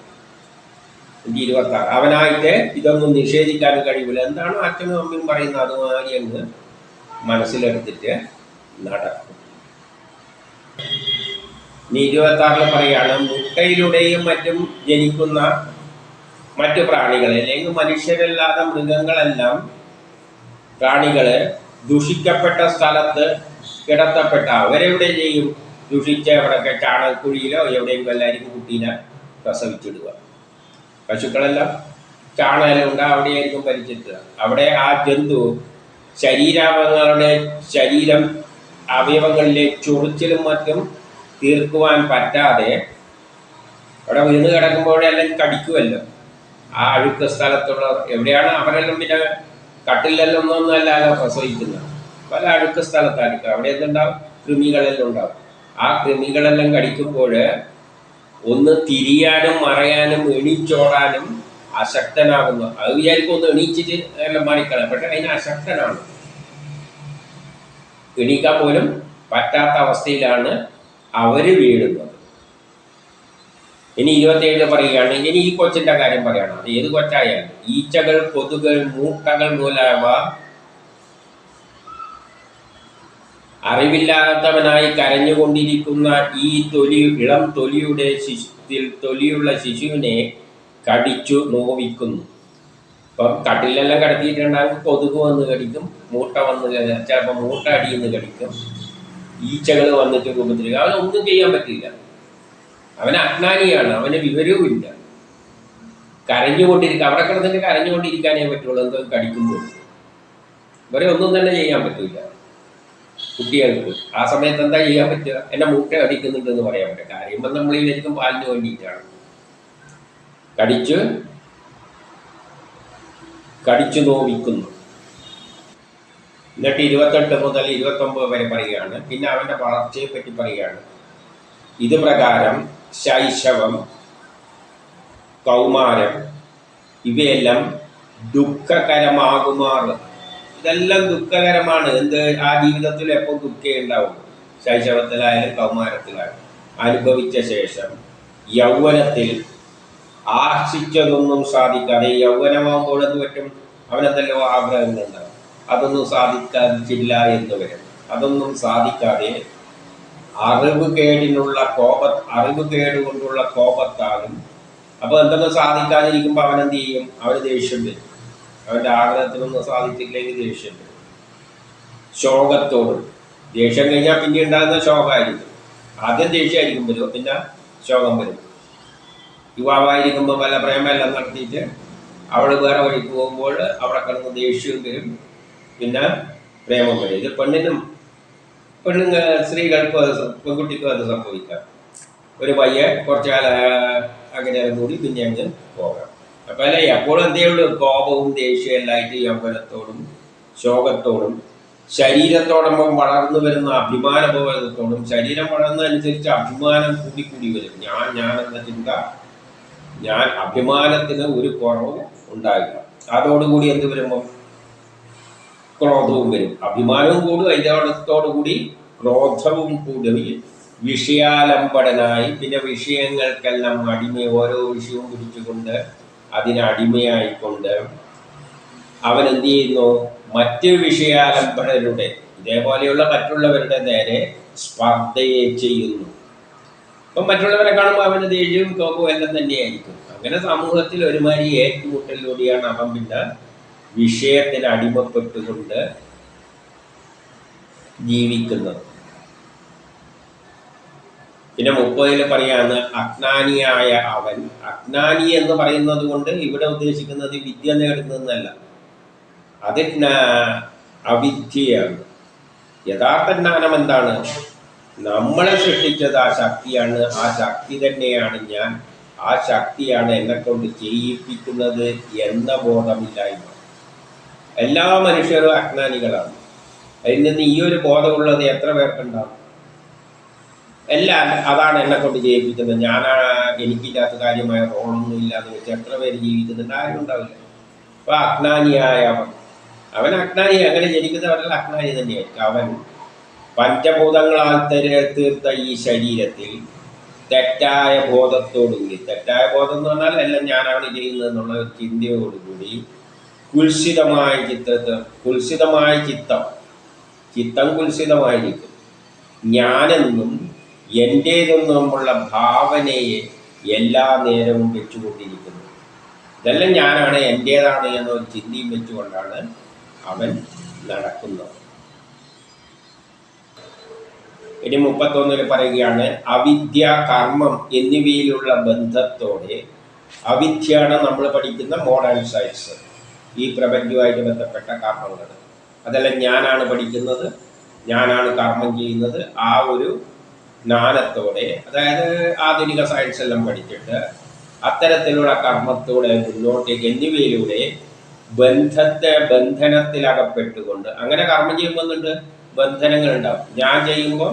26 അവനായിട്ട് ഇതൊന്നും നിഷേധിക്കാൻ കഴിയില്ല. എന്താണോ അച്ഛനും അമ്മയും പറയുന്നത് അതുമാതിരി അങ്ങ് മനസ്സിലെടുത്തിട്ട് നടക്കും. ഇനി 26 പറയാണ്, മുട്ടയിലൂടെയും മറ്റും ജനിക്കുന്ന മറ്റു പ്രാണികളെ, അല്ലെങ്കിൽ മനുഷ്യരല്ലാതെ മൃഗങ്ങളെല്ലാം പ്രാണികളെ ദുഷിക്കപ്പെട്ട സ്ഥലത്ത് കിടത്തപ്പെട്ട അവരെവിടെ ചെയ്യും? ദുഷിച്ച എവിടെയൊക്കെ ചാണകക്കുഴിയിലോ എവിടെയെങ്കിലും എല്ലാവർക്കും കുട്ടീനെ പ്രസവിച്ചിടുക. പശുക്കളെല്ലാം ചാണകമെല്ലാം ഉണ്ട്, അവിടെയായിരിക്കും പരിച്ചിട്ടുക. അവിടെ ആ ജന്തു ശരീരം അവയവങ്ങളിലെ ചൊറിച്ചിലും മറ്റും തീർക്കുവാൻ പറ്റാതെ അവിടെ വീണ് കിടക്കുമ്പോഴെല്ലാം കടിക്കുമല്ലോ. ആ അഴുക്ക് സ്ഥലത്തുള്ള എവിടെയാണ് അവരെല്ലാം പിന്നെ കട്ടിലെല്ലാം ഒന്നും അല്ലല്ലോ പ്രസവിക്കുന്നത്, പല അഴുക്ക് സ്ഥലത്തായിരിക്കും. അവിടെ എന്തുണ്ടാവും? കൃമികളെല്ലാം ഉണ്ടാവും. ആ കൃമികളെല്ലാം കടിക്കുമ്പോൾ ഒന്ന് തിരിയാനും മറയാനും എണീച്ചോടാനും അശക്തനാകുന്നു. അത് വിചാരിക്കും ഒന്ന് എണീച്ചിട്ട് എല്ലാം മാറിക്കളയാം, പക്ഷെ അതിന് അശക്തനാണ്. എണീക്കാൻ പോലും പറ്റാത്ത അവസ്ഥയിലാണ് അവര് വീഴുന്നത്. ഇനി 27 പറയുകയാണ്. ഇനി ഈ കൊച്ചിന്റെ കാര്യം പറയണം. അത് ഏത് കൊച്ചായാലും ഈച്ചകൾ, കൊതുകൾ, മൂട്ടകൾ മൂലവ അറിവില്ലാത്തവനായി കരഞ്ഞുകൊണ്ടിരിക്കുന്ന ഈ ഇളം തൊലിയുള്ള ശിശുവിനെ കടിച്ചു നോവിക്കുന്നു. ഇപ്പം കട്ടിലെല്ലാം കടത്തിയിട്ടുണ്ടാകും, കൊതുക് വന്ന് കടിക്കും, മൂട്ട വന്ന് ചിലപ്പോൾ മൂട്ട അടിയെന്ന് കടിക്കും, ഈച്ചകൾ വന്നിട്ട് ഉപദ്രവിക്കും. അവനൊന്നും ചെയ്യാൻ പറ്റില്ല. അവൻ അജ്ഞാനിയാണ്, അവന് വിവരവും ഇല്ല. കരഞ്ഞുകൊണ്ടിരിക്കുക, അവിടെ കിടന്നിട്ട് കരഞ്ഞുകൊണ്ടിരിക്കാനേ പറ്റുള്ളൂ. എന്തോ കടിക്കുമ്പോൾ ഇവരെ ഒന്നും തന്നെ ചെയ്യാൻ പറ്റില്ല. കുട്ടികൾക്ക് ആ സമയത്ത് എന്താ ചെയ്യാൻ പറ്റുക? എന്നെ മൂട്ട അടിക്കുന്നുണ്ടെന്ന് പറയാൻ പറ്റുക. കാര്യമ്പോൾ നമ്മൾ വിചാരിക്കും പാലിന് വേണ്ടിയിട്ടാണ്. കടിച്ചു നോവിക്കുന്നു. എന്നിട്ട് 28 മുതൽ 29 വരെ പറയുകയാണ്. പിന്നെ അവൻ്റെ വളർച്ചയെ പറ്റി പറയുകയാണ്. ഇത് പ്രകാരം ശൈശവം, കൗമാരം ഇവയെല്ലാം ദുഃഖകരമാകുമാറ്. ഇതെല്ലാം ദുഃഖകരമാണ്. ആ ജീവിതത്തിൽ എപ്പോൾ ദുഃഖേ ഉണ്ടാവും. ശൈശവത്തിലായാലും കൗമാരത്തിലായാലും അനുഭവിച്ച ശേഷം യൗവനത്തിൽ ആർഷിച്ചതൊന്നും സാധിക്കാതെ, യൗവനമാകുമ്പോൾ എന്ത് പറ്റും? അവനെന്തല്ലോ ആഗ്രഹങ്ങളുണ്ടാവും, അതൊന്നും സാധിച്ചില്ല എന്ന് വരും. അതൊന്നും സാധിക്കാതെ അറിവ് കേട് കൊണ്ടുള്ള കോപത്താലും അപ്പോൾ എന്തെങ്കിലും സാധിക്കാതിരിക്കുമ്പോൾ അവൻ എന്ത് ചെയ്യും? അവന് ദേഷ്യം വരും. അവൻ്റെ ആഗ്രഹത്തിനൊന്നും സാധിച്ചില്ലെങ്കിൽ ദേഷ്യം വരും. ശോകത്തോടും ദേഷ്യം കഴിഞ്ഞാൽ പിന്നെ ഉണ്ടാകുന്ന ശോകമായിരിക്കും. ആദ്യം ദേഷ്യമായിരിക്കും വരും, പിന്നെ ശോകം വരും. യുവാവായിരിക്കുമ്പോൾ വല്ല പ്രേമെല്ലാം നടത്തിയിട്ട് അവൾ വേറെ വഴിക്ക് പോകുമ്പോൾ അവിടെ കിടന്ന് ദേഷ്യവും വരും, പിന്നെ പ്രേമം വരും. ഇത് സ്ത്രീകൾക്കും പെൺകുട്ടിക്കും അത് സംഭവിക്കാം. ഒരു പയ്യെ കുറച്ച് കാലം അങ്ങനെ കൂടി പിന്നെ അങ്ങ് പോകാം. അപ്പം അല്ലേ എപ്പോഴും എന്തേ ഉള്ളൂ? കോപവും ദേഷ്യവും എല്ലായിട്ട് യൗവനത്തോടും ശോകത്തോടും ശരീരത്തോടൊപ്പം വളർന്നു വരുന്ന അഭിമാനബോധത്തോടും. ശരീരം വളർന്നതനുസരിച്ച് അഭിമാനം കൂടി വരും. ഞാൻ എന്ന ചിന്ത, ഞാൻ അഭിമാനത്തിന് ഒരു കുറവും ഉണ്ടാകില്ല. അതോടുകൂടി എന്ത് വരുമ്പോൾ ക്രോധവും വരും. അഭിമാനവും കൂടും, അതിനോടത്തോടുകൂടി ക്രോധവും കൂടി വിഷയാലംബടനായി പിന്നെ വിഷയങ്ങൾക്കെല്ലാം ഓരോ വിഷയവും പിടിച്ചുകൊണ്ട് അതിനടിമയായിക്കൊണ്ട് അവൻ എന്ത് ചെയ്യുന്നു? മറ്റ് വിഷയാലംബടരുടെ ഇതേപോലെയുള്ള മറ്റുള്ളവരുടെ നേരെ സ്പർദ്ധയെ ചെയ്യുന്നു. അപ്പം മറ്റുള്ളവരെ കാണുമ്പോൾ അവന് ദേഷ്യവും കോപവും എല്ലാം തന്നെയായിരിക്കും. അങ്ങനെ സമൂഹത്തിൽ ഒരുമാതിരി ഏറ്റുമുട്ടലിലൂടെയാണ് അവൻ പിന്നെ വിഷയത്തിന് അടിമപ്പെട്ടുകൊണ്ട് ജീവിക്കുന്നത്. പിന്നെ 30 പറയാണ് അജ്ഞാനിയായ അവൻ. അജ്ഞാനി എന്ന് പറയുന്നത് കൊണ്ട് ഇവിടെ ഉദ്ദേശിക്കുന്നത് വിദ്യ നേടുന്നതല്ല, അത് അവിദ്യയാണ്. യഥാർത്ഥ ജ്ഞാനം എന്താണ്? നമ്മളെ സൃഷ്ടിച്ചത് ആ ശക്തിയാണ്, ആ ശക്തി തന്നെയാണ് ഞാൻ, ആ ശക്തിയാണ് എന്നെ കൊണ്ട് ചെയ്യിപ്പിക്കുന്നത് എന്ന ബോധമില്ലായ്മ. എല്ലാ മനുഷ്യരും അജ്ഞാനികളാണ്. അതിൽ നിന്ന് ഈ ഒരു ബോധമുള്ളത് എത്ര പേർക്കുണ്ടാവും? എല്ലാം അതാണ് എന്നെ കൊണ്ട് ചെയ്യിപ്പിക്കുന്നത്, എനിക്കില്ലാത്ത കാര്യമായ റോളൊന്നും ഇല്ലാന്ന് വെച്ചാൽ എത്ര പേര് ജീവിക്കുന്നുണ്ട്? ആരും ഉണ്ടാവില്ല. അപ്പോൾ അജ്ഞാനിയായ അവൻ അജ്ഞാനി. അങ്ങനെ ജനിക്കുന്നവരെല്ലാം അജ്ഞാനി തന്നെയായിരിക്കും. അവൻ പഞ്ചഭൂതങ്ങളാൽ തീർത്ത ഈ ശരീരത്തിൽ തെറ്റായ ബോധത്തോടുകൂടി, തെറ്റായ ബോധം എന്ന് പറഞ്ഞാൽ എല്ലാം ഞാനാണ് ചെയ്യുന്നത് എന്നുള്ള ഒരു ചിന്തയോടുകൂടി കുൽസിതമായ ചിത്തം കുൽസിതമായിരിക്കും. ഞാനെന്നും എൻ്റേതെന്നുമുള്ള ഭാവനയെ എല്ലാ നേരവും വെച്ചുകൊണ്ടിരിക്കുന്നു. ഇതെല്ലാം ഞാനാണ്, എൻ്റേതാണ് എന്നൊരു ചിന്തയും വെച്ചുകൊണ്ടാണ് അവൻ നടക്കുന്നത്. ഇനി 31 പറയുകയാണ് അവിദ്യ, കർമ്മം എന്നിവയിലുള്ള ബന്ധത്തോടെ. അവിദ്യയാണ് നമ്മൾ പഠിക്കുന്ന മോഡേൺ സയൻസ്, ഈ പ്രപഞ്ചവുമായിട്ട് ബന്ധപ്പെട്ട കർമ്മങ്ങൾ. അതെല്ലാം ഞാനാണ് പഠിക്കുന്നത്, ഞാനാണ് കർമ്മം ചെയ്യുന്നത്. ആ ഒരു ജ്ഞാനത്തോടെ, അതായത് ആധുനിക സയൻസ് എല്ലാം പഠിച്ചിട്ട് അത്തരത്തിലുള്ള കർമ്മത്തോടെ മുന്നോട്ടേക്ക് എന്നിവയിലൂടെ ബന്ധനത്തിലകപ്പെട്ടുകൊണ്ട്. അങ്ങനെ കർമ്മം ചെയ്യുമ്പോൾ ബന്ധനങ്ങൾ ഉണ്ടാവും. ഞാൻ ചെയ്യുമ്പോൾ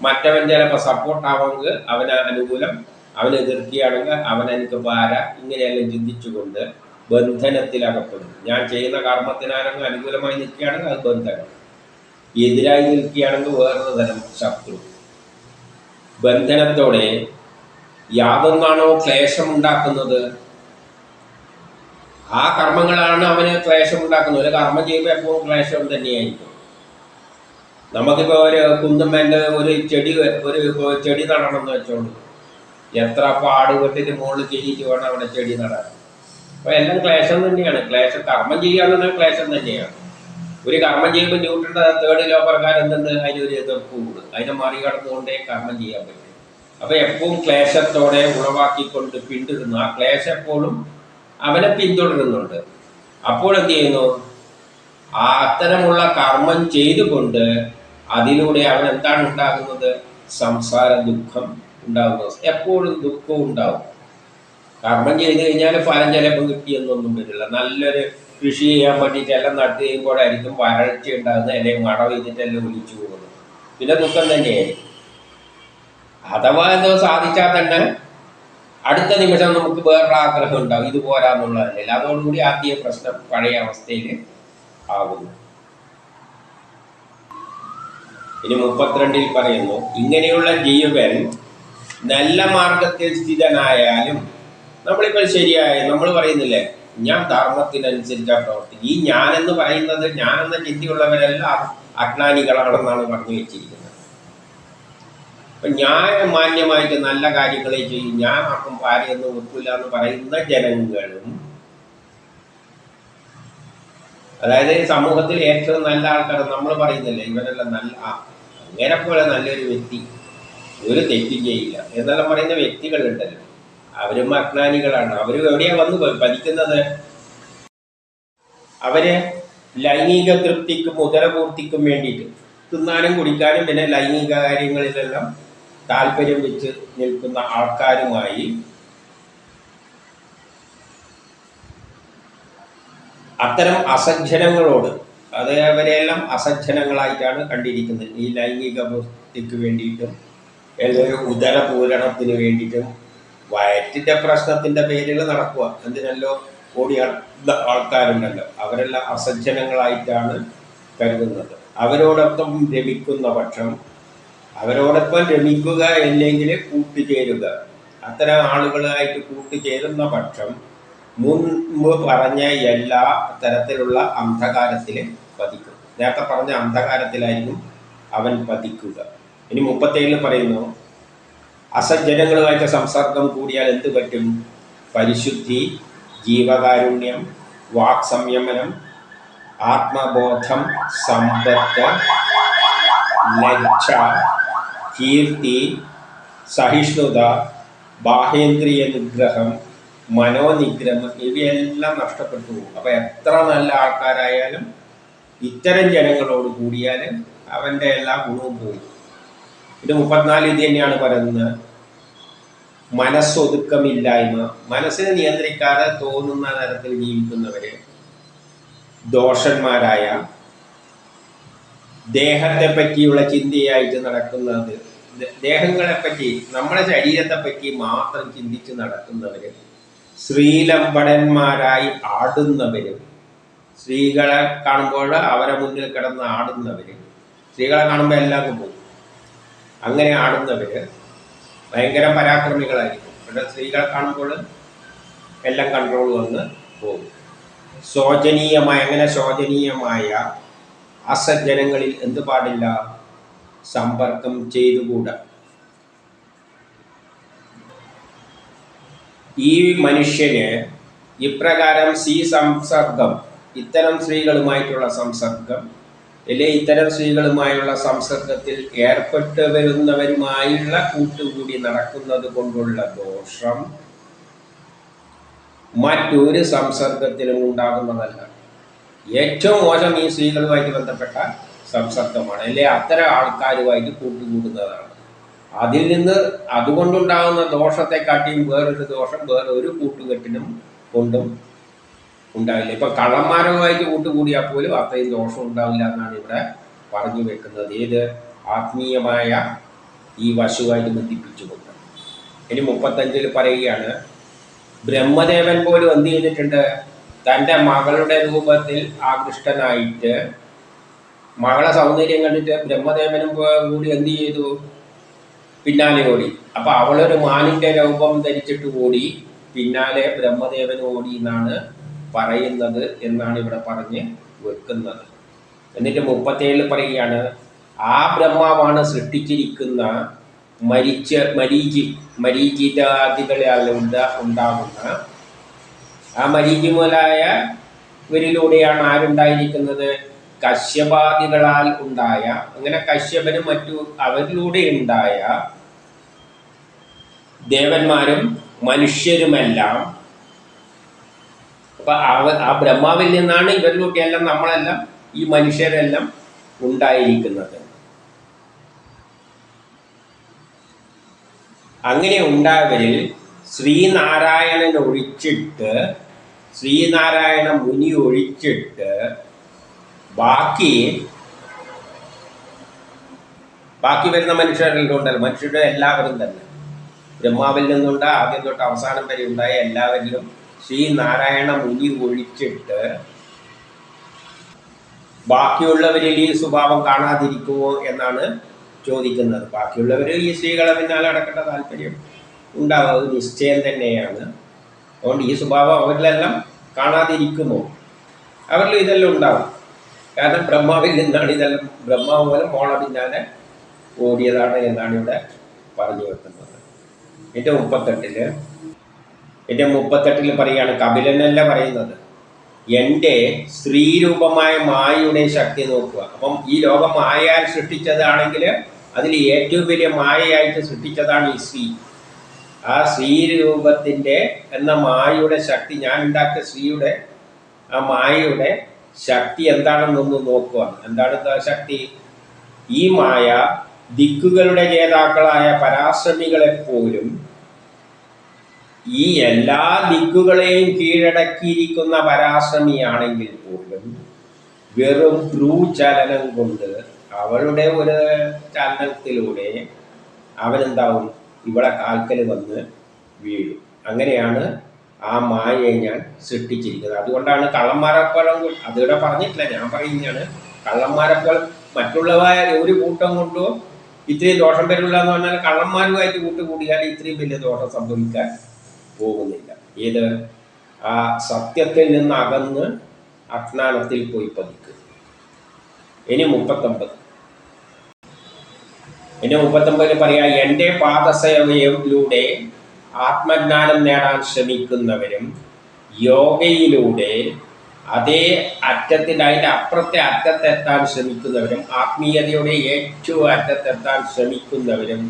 മറ്റവൻ ചിലപ്പോൾ സപ്പോർട്ടാവുമെങ്കിൽ അവന് അനുകൂലം, അവന് എതിർക്കുകയാണെങ്കിൽ അവനെനിക്ക് ഭാര, ഇങ്ങനെയെല്ലാം ചിന്തിച്ചുകൊണ്ട് ബന്ധനത്തിലകപ്പെടും. ഞാൻ ചെയ്യുന്ന കർമ്മത്തിനാരെങ്കിലും അനുകൂലമായി നിൽക്കുകയാണെങ്കിൽ അത് ബന്ധനം, എതിരായി നിൽക്കുകയാണെങ്കിൽ വേറൊരു തരം ശത്രു. ബന്ധനത്തോടെ യാതൊന്നാണോ ക്ലേശമുണ്ടാക്കുന്നത് ആ കർമ്മങ്ങളാണ് അവന് ക്ലേശമുണ്ടാക്കുന്നത്. ഒരു കർമ്മം ചെയ്യുമ്പോൾ എപ്പോഴും ക്ലേശം തന്നെയായിരിക്കും. നമുക്കിപ്പോൾ ഒരു കുന്നുമ്മേൻ്റെ ഒരു ചെടി നടണമെന്ന് വെച്ചോളൂ, എത്ര പാടുപെട്ടിട്ട് മുകളിൽ കയറിയിട്ട് വേണം അവിടെ ചെടി നടാൻ. അപ്പോൾ എല്ലാം ക്ലേശം തന്നെയാണ്. കർമ്മം ചെയ്യാന്നുള്ളത് ക്ലേശം തന്നെയാണ്. ഒരു കർമ്മം ചെയ്യുമ്പോൾ ന്യൂട്ടൻ്റെ 3rd ലോ പ്രകാരം എന്തുണ്ട്? അതിനൊരു എതിർപ്പുണ്ട്. അതിനെ മറികടന്നുകൊണ്ടേ കർമ്മം ചെയ്യാൻ പറ്റും. അപ്പോൾ എപ്പോഴും ക്ലേശത്തോടെ ഉളവാക്കിക്കൊണ്ട് പിന്തുടരുന്നു. ആ ക്ലേശം എപ്പോഴും അവനെ പിന്തുടരുന്നുണ്ട്. അപ്പോൾ എന്ത് ചെയ്യുന്നു? ആ അത്തരമുള്ള കർമ്മം ചെയ്തുകൊണ്ട് അതിലൂടെ അവൻ എന്താണ് ഉണ്ടാകുന്നത്? സംസാര ദുഃഖം ഉണ്ടാകുന്നത്. എപ്പോഴും ദുഃഖവും ഉണ്ടാവും. കർമ്മം ചെയ്ത് കഴിഞ്ഞാൽ ഫലം ചിലപ്പോൾ കിട്ടിയെന്നൊന്നും വരില്ല. നല്ലൊരു കൃഷി ചെയ്യാൻ വേണ്ടിയിട്ട് എല്ലാം നട്ട് കഴിയുമ്പോഴായിരിക്കും വരൾച്ച ഉണ്ടാകുന്നത്, അല്ലെങ്കിൽ മഴ പെയ്തിട്ടെല്ലാം ഒലിച്ചു പോകുന്നത്. പിന്നെ ദുഃഖം തന്നെയായിരിക്കും. അഥവാ എന്തോ സാധിച്ചാൽ തന്നെ അടുത്ത നിമിഷം നമുക്ക് വേറൊരു ആഗ്രഹം ഉണ്ടാവും, ഇത് പോരാന്നുള്ളതല്ല. അതോടുകൂടി ആദ്യ പ്രശ്നം പഴയ അവസ്ഥയിൽ ആകുന്നു. ഇനി 32 പറയുന്നു ഇങ്ങനെയുള്ള ജീവൻ നല്ല മാർഗത്തിൽ സ്ഥിതനായാലും. നമ്മളിപ്പോൾ നമ്മൾ പറയുന്നില്ലേ, ഞാൻ ധർമ്മത്തിനനുസരിച്ചാണ് പ്രവർത്തിക്കും. ഈ ഞാനെന്ന് പറയുന്നത്, ഞാനെന്ന ചിന്തയുള്ളവരെല്ലാം അജ്ഞാനികളാണെന്നാണ് പറഞ്ഞു വെച്ചിരിക്കുന്നത്. അപ്പം ഞാൻ മാന്യമായിട്ട് നല്ല കാര്യങ്ങളെ ചെയ്യും, ഞാൻ ആർക്കും ഭാര്യയൊന്നും വെക്കില്ല എന്ന് പറയുന്ന ജനങ്ങളും, അതായത് സമൂഹത്തിൽ ഏറ്റവും നല്ല ആൾക്കാർ നമ്മൾ പറയുന്നില്ലേ ഇവരെല്ലാം നല്ല അങ്ങനെ പോലെ നല്ലൊരു വ്യക്തി ഒരു തെറ്റും ചെയ്യില്ല എന്നെല്ലാം പറയുന്ന വ്യക്തികളുണ്ടല്ലോ, അവരും അജ്ഞാനികളാണ്. അവർ എവിടെയാണ് വന്ന് പതിക്കുന്നത്? അവര് ലൈംഗിക തൃപ്തിക്കും ഉദരപൂർത്തിക്കും വേണ്ടിയിട്ട് തിന്നാനും കുടിക്കാനും പിന്നെ ലൈംഗിക കാര്യങ്ങളിലെല്ലാം താല്പര്യം വെച്ച് നിൽക്കുന്ന ആൾക്കാരുമായി അത്തരം അസജ്ജനങ്ങളോട്, അത് അവരെല്ലാം അസജ്ജനങ്ങളായിട്ടാണ് കണ്ടിരിക്കുന്നത്. ഈ ലൈംഗിക പൂർത്തിക്ക് വേണ്ടിയിട്ടും എല്ലാവരും ഉദരപൂരണത്തിന് വേണ്ടിയിട്ടും വയറ്റിൻ്റെ പ്രശ്നത്തിൻ്റെ പേരിൽ നടക്കുക എന്തിനല്ലോ ഓടിയ ആൾക്കാരുണ്ടല്ലോ, അവരെല്ലാം അസജ്ജനങ്ങളായിട്ടാണ് കരുതുന്നത്. അവരോടൊപ്പം രമിക്കുന്ന പക്ഷം, അവരോടൊപ്പം രമിക്കുക അല്ലെങ്കിൽ കൂട്ടുചേരുക, അത്തരം ആളുകളായിട്ട് കൂട്ടുചേരുന്ന പക്ഷം മുൻപ് പറഞ്ഞ എല്ലാ തരത്തിലുള്ള അന്ധകാരത്തിൽ പതിക്കും. നേരത്തെ പറഞ്ഞ അന്ധകാരത്തിലായിരിക്കും അവൻ പതിക്കുക. ഇനി 37 പറയുന്നു, അസജ്ജനങ്ങളുമായിട്ട് സംസർഗം കൂടിയാൽ എന്ത് പറ്റും? പരിശുദ്ധി, ജീവകാരുണ്യം, വാക് സംയമനം, ആത്മബോധം, സമ്പത്ത്, ലജ്ജ, കീർത്തി, സഹിഷ്ണുത, ബാഹ്യേന്ദ്രിയ നിഗ്രഹം, മനോനിഗ്രഹം ഇവയെല്ലാം നഷ്ടപ്പെട്ടു പോകും. അപ്പം എത്ര നല്ല ആൾക്കാരായാലും ഇത്തരം ജനങ്ങളോട് കൂടിയാൽ അവൻ്റെ എല്ലാ ഗുണവും പോകും. ഇത് 34 ഇത് തന്നെയാണ് പറയുന്നത്. മനസ്സൊതുക്കമില്ലായ്മ, മനസ്സിനെ നിയന്ത്രിക്കാതെ തോന്നുന്ന തരത്തിൽ ജീവിക്കുന്നവര്, ദോഷന്മാരായ, ദേഹത്തെ പറ്റിയുള്ള ചിന്തയായിട്ട് നടക്കുന്നത്, ദേഹങ്ങളെപ്പറ്റി നമ്മുടെ ശരീരത്തെപ്പറ്റി മാത്രം ചിന്തിച്ച് നടക്കുന്നവര്, ശ്രീലംബടന്മാരായി ആടുന്നവര്, സ്ത്രീകളെ കാണുമ്പോൾ അവരെ മുന്നിൽ കിടന്ന് ആടുന്നവര്, സ്ത്രീകളെ കാണുമ്പോൾ എല്ലാവർക്കും പോകും, അങ്ങനെ ആടുന്നവര് ഭയങ്കര പരാക്രമികളായിരിക്കും. പക്ഷേ സ്ത്രീകളെ കാണുമ്പോൾ എല്ലാം കൺട്രോൾ വന്ന് പോകും. ശോചനീയമായ, അങ്ങനെ ശോചനീയമായ അസജ്ജനങ്ങളിൽ എന്ത് പാടില്ല? സമ്പർക്കം ചെയ്തുകൂടാ. ഈ മനുഷ്യന് ഇപ്രകാരം സംസർഗം, ഇത്തരം സ്ത്രീകളുമായിട്ടുള്ള സംസർഗം അല്ലെ ഇത്തരം സ്ത്രീകളുമായുള്ള സംസർഗത്തിൽ ഏർപ്പെട്ട് വരുന്നവരുമായുള്ള കൂട്ടുകൂടി നടക്കുന്നത് കൊണ്ടുള്ള ദോഷം മറ്റൊരു സംസർഗത്തിലും ഉണ്ടാകുന്നതല്ല. ഏറ്റവും മോശം ഈ സ്ത്രീകളുമായിട്ട് ബന്ധപ്പെട്ട സംസർഗമാണ്, അല്ലെ അത്തരം ആൾക്കാരുമായിട്ട് കൂട്ടുകൂടുന്നതാണ്. അതിൽ നിന്ന് അതുകൊണ്ടുണ്ടാകുന്ന ദോഷത്തെക്കാട്ടിയും വേറൊരു ദോഷം വേറെ ഒരു കൂട്ടുകെട്ടിനും കൊണ്ടും ഉണ്ടാവില്ല. ഇപ്പം കള്ളന്മാരുമായിട്ട് കൂട്ടുകൂടിയാൽ പോലും അത്രയും ദോഷം ഉണ്ടാവില്ല എന്നാണ് ഇവിടെ പറഞ്ഞു വെക്കുന്നത്. ഏത് ആത്മീയമായ ഈ വശുവായിട്ട് ബന്ധിപ്പിച്ചുകൊണ്ട്. ഇനി 35 പറയുകയാണ്, ബ്രഹ്മദേവൻ പോലും എന്ത് ചെയ്തിട്ടുണ്ട്? തൻ്റെ മകളുടെ രൂപത്തിൽ ആകൃഷ്ടനായിട്ട്, മകളെ സൗന്ദര്യം കണ്ടിട്ട് ബ്രഹ്മദേവനും കൂടി എന്ത് ചെയ്തു? പിന്നാലെ ഓടി. അപ്പം അവളൊരു മാനിൻ്റെ രൂപം ധരിച്ചിട്ട് ഓടി, പിന്നാലെ ബ്രഹ്മദേവൻ ഓടി എന്നാണ് പറയുന്നത് എന്നാണ് ഇവിടെ പറഞ്ഞ് വെക്കുന്നത്. എന്നിട്ട് 37 പറയുകയാണ്, ആ ബ്രഹ്മാവാണ് സൃഷ്ടിച്ചിരിക്കുന്ന മരീചിതാദികളാൽ ഉണ്ടാകുന്ന ആ മരീചി മുതലായ ഇവരിലൂടെയാണ് ആരുണ്ടായിരിക്കുന്നത്? കശ്യപാദികളാൽ ഉണ്ടായ, അങ്ങനെ കശ്യപനും മറ്റു അവരിലൂടെ ഉണ്ടായ ദേവന്മാരും മനുഷ്യരുമെല്ലാം. അപ്പൊ ആ ബ്രഹ്മാവിൽ നിന്നാണ് ഇവരിലൂടെയെല്ലാം നമ്മളെല്ലാം ഈ മനുഷ്യരെല്ലാം ഉണ്ടായിരിക്കുന്നത്. അങ്ങനെ ഉണ്ടായവരിൽ ശ്രീനാരായണൻ ഒഴിച്ചിട്ട്, ശ്രീനാരായണ മുനി ഒഴിച്ചിട്ട് ബാക്കി വരുന്ന മനുഷ്യരെല്ലാം ഉണ്ടല്ലോ, മനുഷ്യരുടെ എല്ലാവരും തന്നെ ബ്രഹ്മാവിൽ നിന്നുണ്ട് ആദ്യം തൊട്ട് അവസാനം വരെ ഉണ്ടായ എല്ലാവരിലും ശ്രീനാരായണ മുനി ഒഴിച്ചിട്ട് ബാക്കിയുള്ളവരിൽ ഈ സ്വഭാവം കാണാതിരിക്കുമോ എന്നാണ് ചോദിക്കുന്നത്. ബാക്കിയുള്ളവർ ഈ സ്ത്രീകളെ പിന്നാലെ അടക്കേണ്ട താല്പര്യം ഉണ്ടാവും, അത് നിശ്ചയം തന്നെയാണ്. അതുകൊണ്ട് ഈ സ്വഭാവം അവരിലെല്ലാം കാണാതിരിക്കുമോ? അവരിൽ ഇതെല്ലാം ഉണ്ടാവും. കാരണം ബ്രഹ്മാവിൽ നിന്നാണ് ഇതെല്ലാം, ബ്രഹ്മാവ് പോലെ മോളെ പിന്നാലെ ഓടിയതാണ് എന്നാണ് ഇവിടെ പറഞ്ഞു വെക്കുന്നത്. എൻ്റെ 38 പറയുകയാണ്, കപിലനല്ല പറയുന്നത്, എൻ്റെ സ്ത്രീരൂപമായ മായയുടെ ശക്തി നോക്കുക. അപ്പം ഈ ലോകം മായയാൽ സൃഷ്ടിച്ചതാണെങ്കിൽ അതിൽ ഏറ്റവും വലിയ മായയായിട്ട് സൃഷ്ടിച്ചതാണ് ഈ സ്ത്രീ. ആ സ്ത്രീരൂപത്തിൻ്റെ എന്ന മായയുടെ ശക്തി, ഞാൻ ഉണ്ടാക്കിയ സ്ത്രീയുടെ ആ മായയുടെ ശക്തി എന്താണെന്നൊന്ന് നോക്കുക. എന്താണ് ശക്തി? ഈ മായ ദിക്കുകളുടെ ജേതാക്കളായ പരാശ്രമികളെപ്പോലും ഈ എല്ലാ ദിക്കുകളെയും കീഴടക്കിയിരിക്കുന്ന പരാശ്രമിയാണെങ്കിൽ പോലും വെറും ഭ്രൂചലനം കൊണ്ട്, അവളുടെ ഒരു ചലനത്തിലൂടെ അവനെന്താവും? ഇവിടെ കാൽക്കൽ വന്ന് വീഴും. അങ്ങനെയാണ് ആ മായയെ ഞാൻ സൃഷ്ടിച്ചിരിക്കുന്നത്. അതുകൊണ്ടാണ് കള്ളന്മാരെപ്പോഴും, അതിവിടെ പറഞ്ഞിട്ടില്ല, ഞാൻ പറയുന്നതാണ്, കള്ളന്മാരെപ്പോഴും മറ്റുള്ളവയ ഒരു കൂട്ടം കൊണ്ടോ ഇത്രയും ദോഷം വരില്ല എന്ന് പറഞ്ഞാൽ കള്ളന്മാരുമായിട്ട് കൂട്ടുകൂടിയാൽ ഇത്രയും വലിയ ദോഷം സംഭവിക്കാൻ പോകുന്നില്ല. ഏത്? ആ സത്യത്തിൽ നിന്ന് അകന്ന് അജ്ഞാനത്തിൽ പോയി പതിക്കുക. ഇനി 39 പറയാ, എൻ്റെ പാദസേവയിലൂടെ ആത്മജ്ഞാനം നേടാൻ ശ്രമിക്കുന്നവരും യോഗയിലൂടെ അതേ അറ്റത്തിൽ, അതിൻ്റെ അപ്പുറത്തെ അറ്റത്തെത്താൻ ശ്രമിക്കുന്നവരും, ആത്മീയതയുടെ ഏറ്റവും അറ്റത്തെത്താൻ ശ്രമിക്കുന്നവരും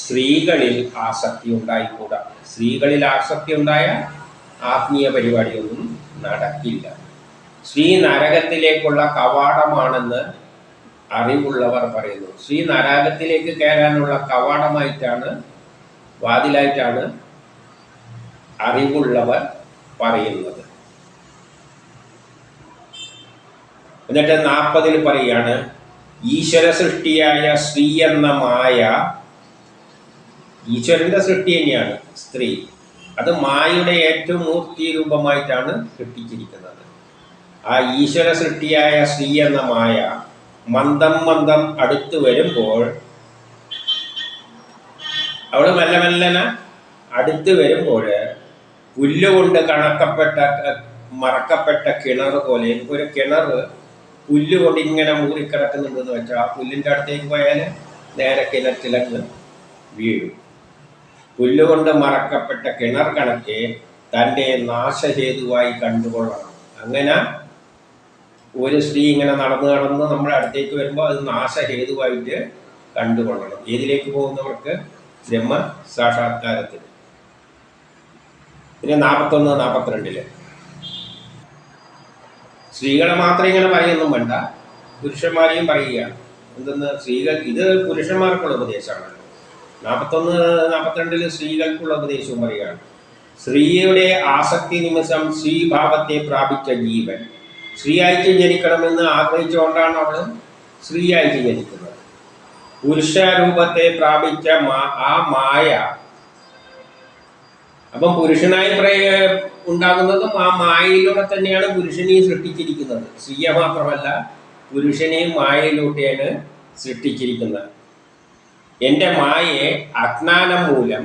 സ്ത്രീകളിൽ ആസക്തി ഉണ്ടായിക്കൂടാ. സ്ത്രീകളിൽ ആസക്തി ഉണ്ടായാൽ ആത്മീയ പരിപാടിയൊന്നും നടക്കില്ല. സ്ത്രീ നരകത്തിലേക്കുള്ള കവാടമാണെന്ന് അറിവുള്ളവർ പറയുന്നു. സ്ത്രീ നരകത്തിലേക്ക് കയറാനുള്ള കവാടമായിട്ടാണ്, വാതിലായിട്ടാണ് അറിവുള്ളവർ പറയുന്നത്. എന്നിട്ട് 40 പറയാണ്, ഈശ്വര സൃഷ്ടിയായ സ്ത്രീ എന്ന മായ, ഈശ്വരന്റെ സൃഷ്ടി തന്നെയാണ് സ്ത്രീ, അത് മായയുടെ ഏറ്റവും മൂർത്തി രൂപമായിട്ടാണ് സൃഷ്ടിച്ചിരിക്കുന്നത്. ആ ഈശ്വര സൃഷ്ടിയായ സ്ത്രീ എന്ന മായ മന്ദം മന്ദം അടുത്ത് വരുമ്പോൾ, അവൾ മെല്ലെ മെല്ലനെ അടുത്ത് വരുമ്പോൾ പുല്ലുകൊണ്ട് മറക്കപ്പെട്ട കിണർ പോലെ, ഒരു കിണർ പുല്ലുകൊണ്ട് ഇങ്ങനെ മൂറിക്കിടക്കുന്നുണ്ടെന്ന് വെച്ചാൽ ആ പുല്ലിൻ്റെ അടുത്തേക്ക് പോയാൽ നേരെ കിണറ്റിലങ്ങ് വീഴും. പുല്ലുകൊണ്ട് മറക്കപ്പെട്ട കിണർ കണക്കെ തൻ്റെ നാശഹേതുവായി കണ്ടുകൊള്ളണം. അങ്ങനെ ഒരു സ്ത്രീ ഇങ്ങനെ നടന്ന് നമ്മുടെ അടുത്തേക്ക് വരുമ്പോൾ അത് നാശഹേതുവായിട്ട് കണ്ടുകൊള്ളണം. ഏതിലേക്ക് പോകുന്നവർക്ക്? ബ്രഹ്മ സാക്ഷാത്കാരത്തിന്. പിന്നെ 41, 42 സ്ത്രീകളെ മാത്രം ഇങ്ങനെ പറയുന്നും വേണ്ട, പുരുഷന്മാരെയും പറയുകയാണ്. എന്തെന്ന്? സ്ത്രീകൾ, ഇത് പുരുഷന്മാർക്കുള്ള ഉപദേശമാണ്. 41, 42 സ്ത്രീകൾക്കുള്ള ഉപദേശവും പറയുകയാണ്. സ്ത്രീയുടെ ആസക്തി നിമിഷം സ്ത്രീഭാവത്തെ പ്രാപിച്ച ജീവൻ സ്ത്രീയായിട്ട് ജനിക്കണമെന്ന് ആഗ്രഹിച്ചുകൊണ്ടാണ് അവൾ സ്ത്രീയായിട്ട് ജനിക്കുന്നത്. പുരുഷരൂപത്തെ പ്രാപിച്ച ആ മായ, അപ്പം പുരുഷനായി ഉണ്ടാകുന്നതും ആ മായയിലൂടെ തന്നെയാണ് പുരുഷനെയും സൃഷ്ടിച്ചിരിക്കുന്നത്. സ്ത്രീയെ മാത്രമല്ല, പുരുഷനെയും മായയിലൂടെയാണ് സൃഷ്ടിച്ചിരിക്കുന്നത്. എൻ്റെ മായയെ അജ്ഞാനം മൂലം,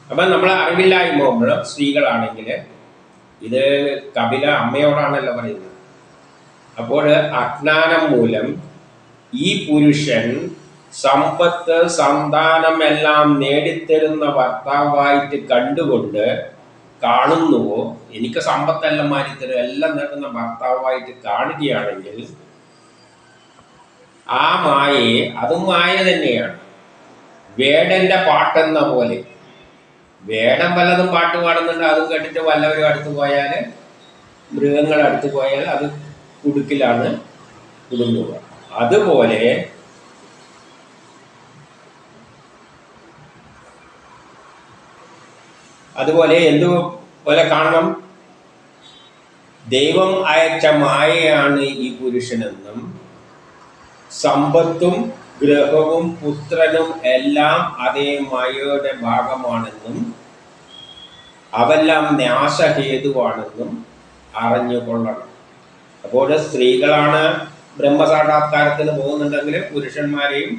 അപ്പം നമ്മൾ അറിവില്ലായ്മ സ്ത്രീകളാണെങ്കിൽ, ഇത് കപില അമ്മയോടാണല്ലോ പറയുന്നത്. അപ്പോൾ അജ്ഞാനം മൂലം ഈ പുരുഷൻ സമ്പത്ത് സന്താനം എല്ലാം നേടിത്തരുന്ന ഭർത്താവായിട്ട് കണ്ടുകൊണ്ട് കാണുന്നുവോ, എനിക്ക് സമ്പത്തെല്ലാം മാറ്റിത്തരും, എല്ലാം നേടുന്ന ഭർത്താവായിട്ട് കാണുകയാണെങ്കിൽ ആ മായയെ, അതും മായ തന്നെയാണ്. വേടന്റെ പാട്ടെന്ന പോലെ, വേടൻ വല്ലതും പാട്ട് പാടുന്നുണ്ട്, അതും കേട്ടിട്ട് വല്ലവരും അടുത്ത് പോയാൽ, മൃഗങ്ങൾ അടുത്ത് പോയാൽ അത് കുടുക്കിലാണ് കുടുങ്ങുക. അതുപോലെ എന്തുപോലെ കാണണം? ദൈവം അയച്ച മായയാണ് ഈ പുരുഷനെന്നും സമ്പത്തും ഗ്രഹവും പുത്രനും എല്ലാം അതേ മായയുടെ ഭാഗമാണെന്നും അതെല്ലാം നാശഹേതുവാണെന്നും അറിഞ്ഞുകൊള്ളണം. അപ്പോൾ സ്ത്രീകളാണ് ബ്രഹ്മസാക്ഷാത്കാരത്തിന് പോകുന്നുണ്ടെങ്കിൽ പുരുഷന്മാരെയും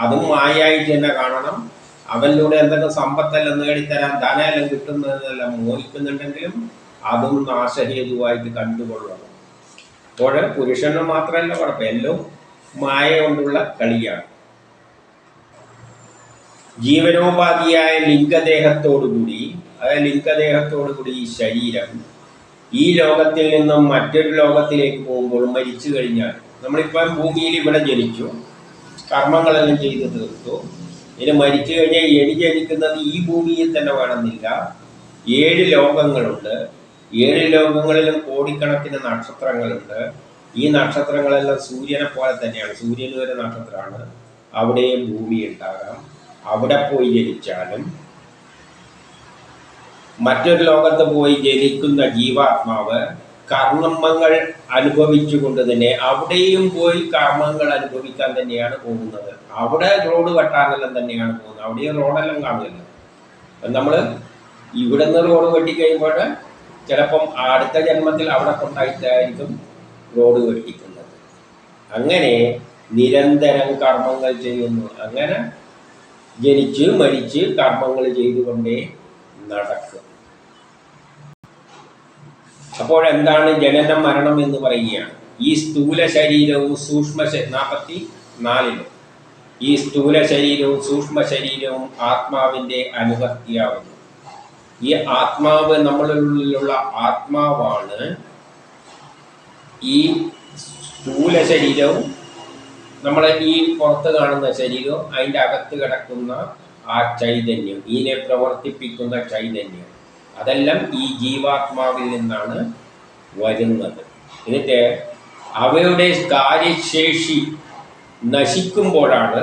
അതും മായയായിട്ട് തന്നെ കാണണം. അവനിലൂടെ എന്തെങ്കിലും സമ്പത്തെല്ലാം നേടിത്തരാൻ, ധനമെല്ലാം കിട്ടുന്നതെല്ലാം മോഹിക്കുന്നുണ്ടെങ്കിലും അതും നാശഹേതുവായിട്ട് കണ്ടുകൊള്ളണം. അപ്പോൾ പുരുഷന് മാത്രമല്ല കുഴപ്പം, എല്ലാം മായ കൊണ്ടുള്ള കളിയാണ്. ജീവനോപാധിയായ ലിംഗദേഹത്തോടുകൂടി, അതായത് ലിംഗദേഹത്തോടുകൂടി ഈ ശരീരം ഈ ലോകത്തിൽ നിന്നും മറ്റൊരു ലോകത്തിലേക്ക് പോകുമ്പോൾ മരിച്ചു കഴിഞ്ഞാൽ, നമ്മളിപ്പം ഭൂമിയിൽ ഇവിടെ ജനിച്ചു, കർമ്മങ്ങളെല്ലാം ചെയ്ത് തീർത്തു, ഇനി മരിച്ചു കഴിഞ്ഞാൽ എണി ജനിക്കുന്നത് ഈ ഭൂമിയിൽ തന്നെ വേണമെന്നില്ല. 7 ലോകങ്ങളുണ്ട്. 7 ലോകങ്ങളിലും കോടിക്കണക്കിന് നക്ഷത്രങ്ങളുണ്ട്. ഈ നക്ഷത്രങ്ങളെല്ലാം സൂര്യനെ പോലെ തന്നെയാണ്. സൂര്യൻ ഒരു നക്ഷത്രമാണ്. അവിടെയും ഭൂമി ഉണ്ടാകാം. അവിടെ പോയി ജനിച്ചാലും മറ്റൊരു ലോകത്ത് പോയി ജനിക്കുന്ന ജീവാത്മാവ് കർമ്മങ്ങൾ അനുഭവിച്ചുകൊണ്ട് തന്നെ അവിടെയും പോയി കർമ്മങ്ങൾ അനുഭവിക്കാൻ തന്നെയാണ് പോകുന്നത്. അവിടെ റോഡ് വെട്ടാനെല്ലാം തന്നെയാണ് പോകുന്നത്. അവിടെയും റോഡെല്ലാം കാണില്ല. നമ്മൾ ഇവിടെ നിന്ന് റോഡ് വെട്ടിക്കഴിയുമ്പോൾ ചിലപ്പം അടുത്ത ജന്മത്തിൽ അവിടെ കൊണ്ടായിട്ടായിരിക്കും റോഡ് വെട്ടിക്കുന്നത്. അങ്ങനെ നിരന്തരം കർമ്മങ്ങൾ ചെയ്യുന്നു. അങ്ങനെ ജനിച്ച് മരിച്ച് കർമ്മങ്ങൾ ചെയ്തുകൊണ്ടേ നടക്കും. അപ്പോഴെന്താണ് ജനനം മരണം എന്ന് പറയുകയാണ്. ഈ സ്ഥൂല ശരീരവും സൂക്ഷ്മ 44 ഈ സ്ഥൂല ശരീരവും സൂക്ഷ്മ ശരീരവും ആത്മാവിൻ്റെ അനുവർത്തിയാവുന്നു. ഈ ആത്മാവ് നമ്മളിലുള്ള ആത്മാവാണ് ഈ സ്ഥൂല ശരീരവും നമ്മളെ ഈ പുറത്ത് കാണുന്ന ശരീരവും അതിൻ്റെ അകത്ത് കിടക്കുന്ന ആ ചൈതന്യം, ഇതിനെ പ്രവർത്തിപ്പിക്കുന്ന ചൈതന്യം, അതെല്ലാം ഈ ജീവാത്മാവിൽ നിന്നാണ് വരുന്നത്. എന്നിട്ട് അവയുടെ കാര്യശേഷി നശിക്കുമ്പോഴാണ്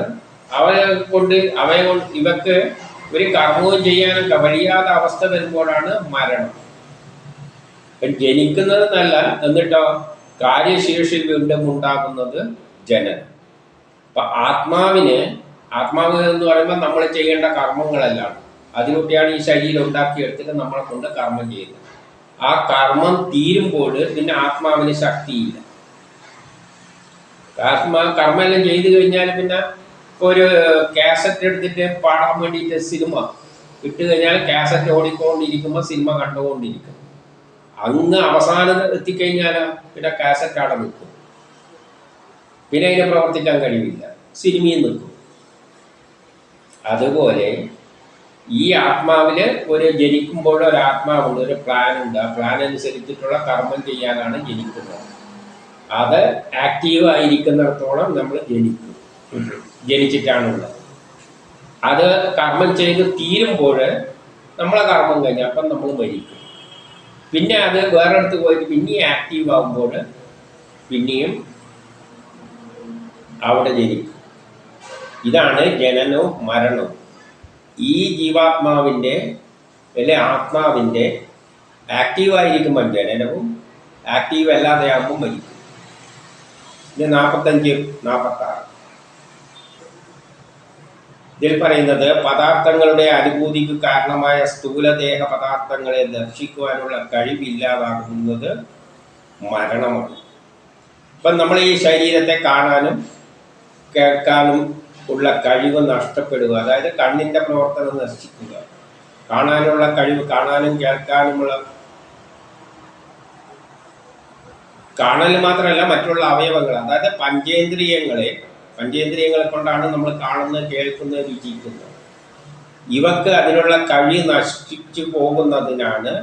ഇവക്ക് ഒരു കർമ്മവും ചെയ്യാനൊക്കെ വഴിയാത്ത അവസ്ഥ വരുമ്പോഴാണ് മരണം. ജനിക്കുന്നത് നല്ല, എന്നിട്ടോ കാര്യശേഷി വീണ്ടും ഉണ്ടാകുന്നത് ജനനം. അപ്പൊ ആത്മാവ് എന്ന് പറയുമ്പോൾ നമ്മൾ ചെയ്യേണ്ട കർമ്മങ്ങളെല്ലാം, അതിലൂടെയാണ് ഈ ശരീരം ഉണ്ടാക്കിയെടുത്തിട്ട് നമ്മളെ കൊണ്ട് കർമ്മം ചെയ്യുന്നത്. ആ കർമ്മം തീരുമ്പോൾ പിന്നെ ആത്മാവിന് ശക്തിയില്ല. കർമ്മമെല്ലാം ചെയ്തു കഴിഞ്ഞാൽ പിന്നെ ഒരു കാസറ്റ് എടുത്തിട്ട് പാടാൻ വേണ്ടിയിട്ട് സിനിമ ഇട്ട് കഴിഞ്ഞാൽ കാസറ്റ് ഓടിക്കൊണ്ടിരിക്കുമ്പോൾ സിനിമ കണ്ടുകൊണ്ടിരിക്കും. അങ്ങ് അവസാനം എത്തിക്കഴിഞ്ഞാൽ പിന്നെ കാസറ്റ് അവിടെ നിൽക്കും. പിന്നെ അതിനെ പ്രവർത്തിക്കാൻ കഴിയില്ല, സിനിമയും നിൽക്കും. അതുപോലെ ഈ ആത്മാവിന് ജനിക്കുമ്പോൾ ഒരു ആത്മാവുണ്ട്, ഒരു പ്ലാനുണ്ട്. ആ പ്ലാൻ അനുസരിച്ചിട്ടുള്ള കർമ്മം ചെയ്യാനാണ് ജനിക്കുന്നത്. അത് ആക്റ്റീവ് ആയിരിക്കുന്നിടത്തോളം നമ്മൾ ജനിച്ചിട്ടാണുള്ളത്. അത് കർമ്മം ചെയ്ത് തീരുമ്പോൾ നമ്മളെ കർമ്മം കഴിഞ്ഞാൽ അപ്പം നമ്മൾ മരിക്കും. പിന്നെ അത് വേറെ അടുത്ത് പോയിട്ട് പിന്നെയും ആക്റ്റീവ് ആകുമ്പോൾ പിന്നെയും അവിടെ ജനിക്കും. ഇതാണ് ജനനവും മരണവും. ഈ ജീവാത്മാവിൻ്റെ അല്ലെ ആത്മാവിൻ്റെ ആക്റ്റീവായിരിക്കുമ്പോൾ ജനനവും, ആക്റ്റീവ് അല്ലാതെ ആകുമ്പോൾ മരിക്കും. ഇത് 45, 46 ഇതിൽ പറയുന്നത് പദാർത്ഥങ്ങളുടെ അനുഭൂതിക്ക് കാരണമായ സ്ഥൂലദേഹ പദാർത്ഥങ്ങളെ ദർശിക്കുവാനുള്ള കഴിവില്ലാതാകുന്നത് മരണമാണ്. ഇപ്പം നമ്മൾ ഈ ശരീരത്തെ കാണാനും കേൾക്കാനും ഉള്ള കഴിവ് നഷ്ടപ്പെടുക, അതായത് കണ്ണിൻ്റെ പ്രവർത്തനം നശിക്കുക. കാണാനുള്ള കഴിവ്, കാണാനും കേൾക്കാനുമുള്ള കാണൽ മാത്രമല്ല മറ്റുള്ള അവയവങ്ങൾ, അതായത് പഞ്ചേന്ദ്രിയങ്ങളെ കൊണ്ടാണ് നമ്മൾ കാണുന്നത്, കേൾക്കുന്നത്, രുചിക്കുന്നത്. ഇവക്ക് അതിനുള്ള കഴിവ് നശിച്ചു പോകുന്നതിനാണ്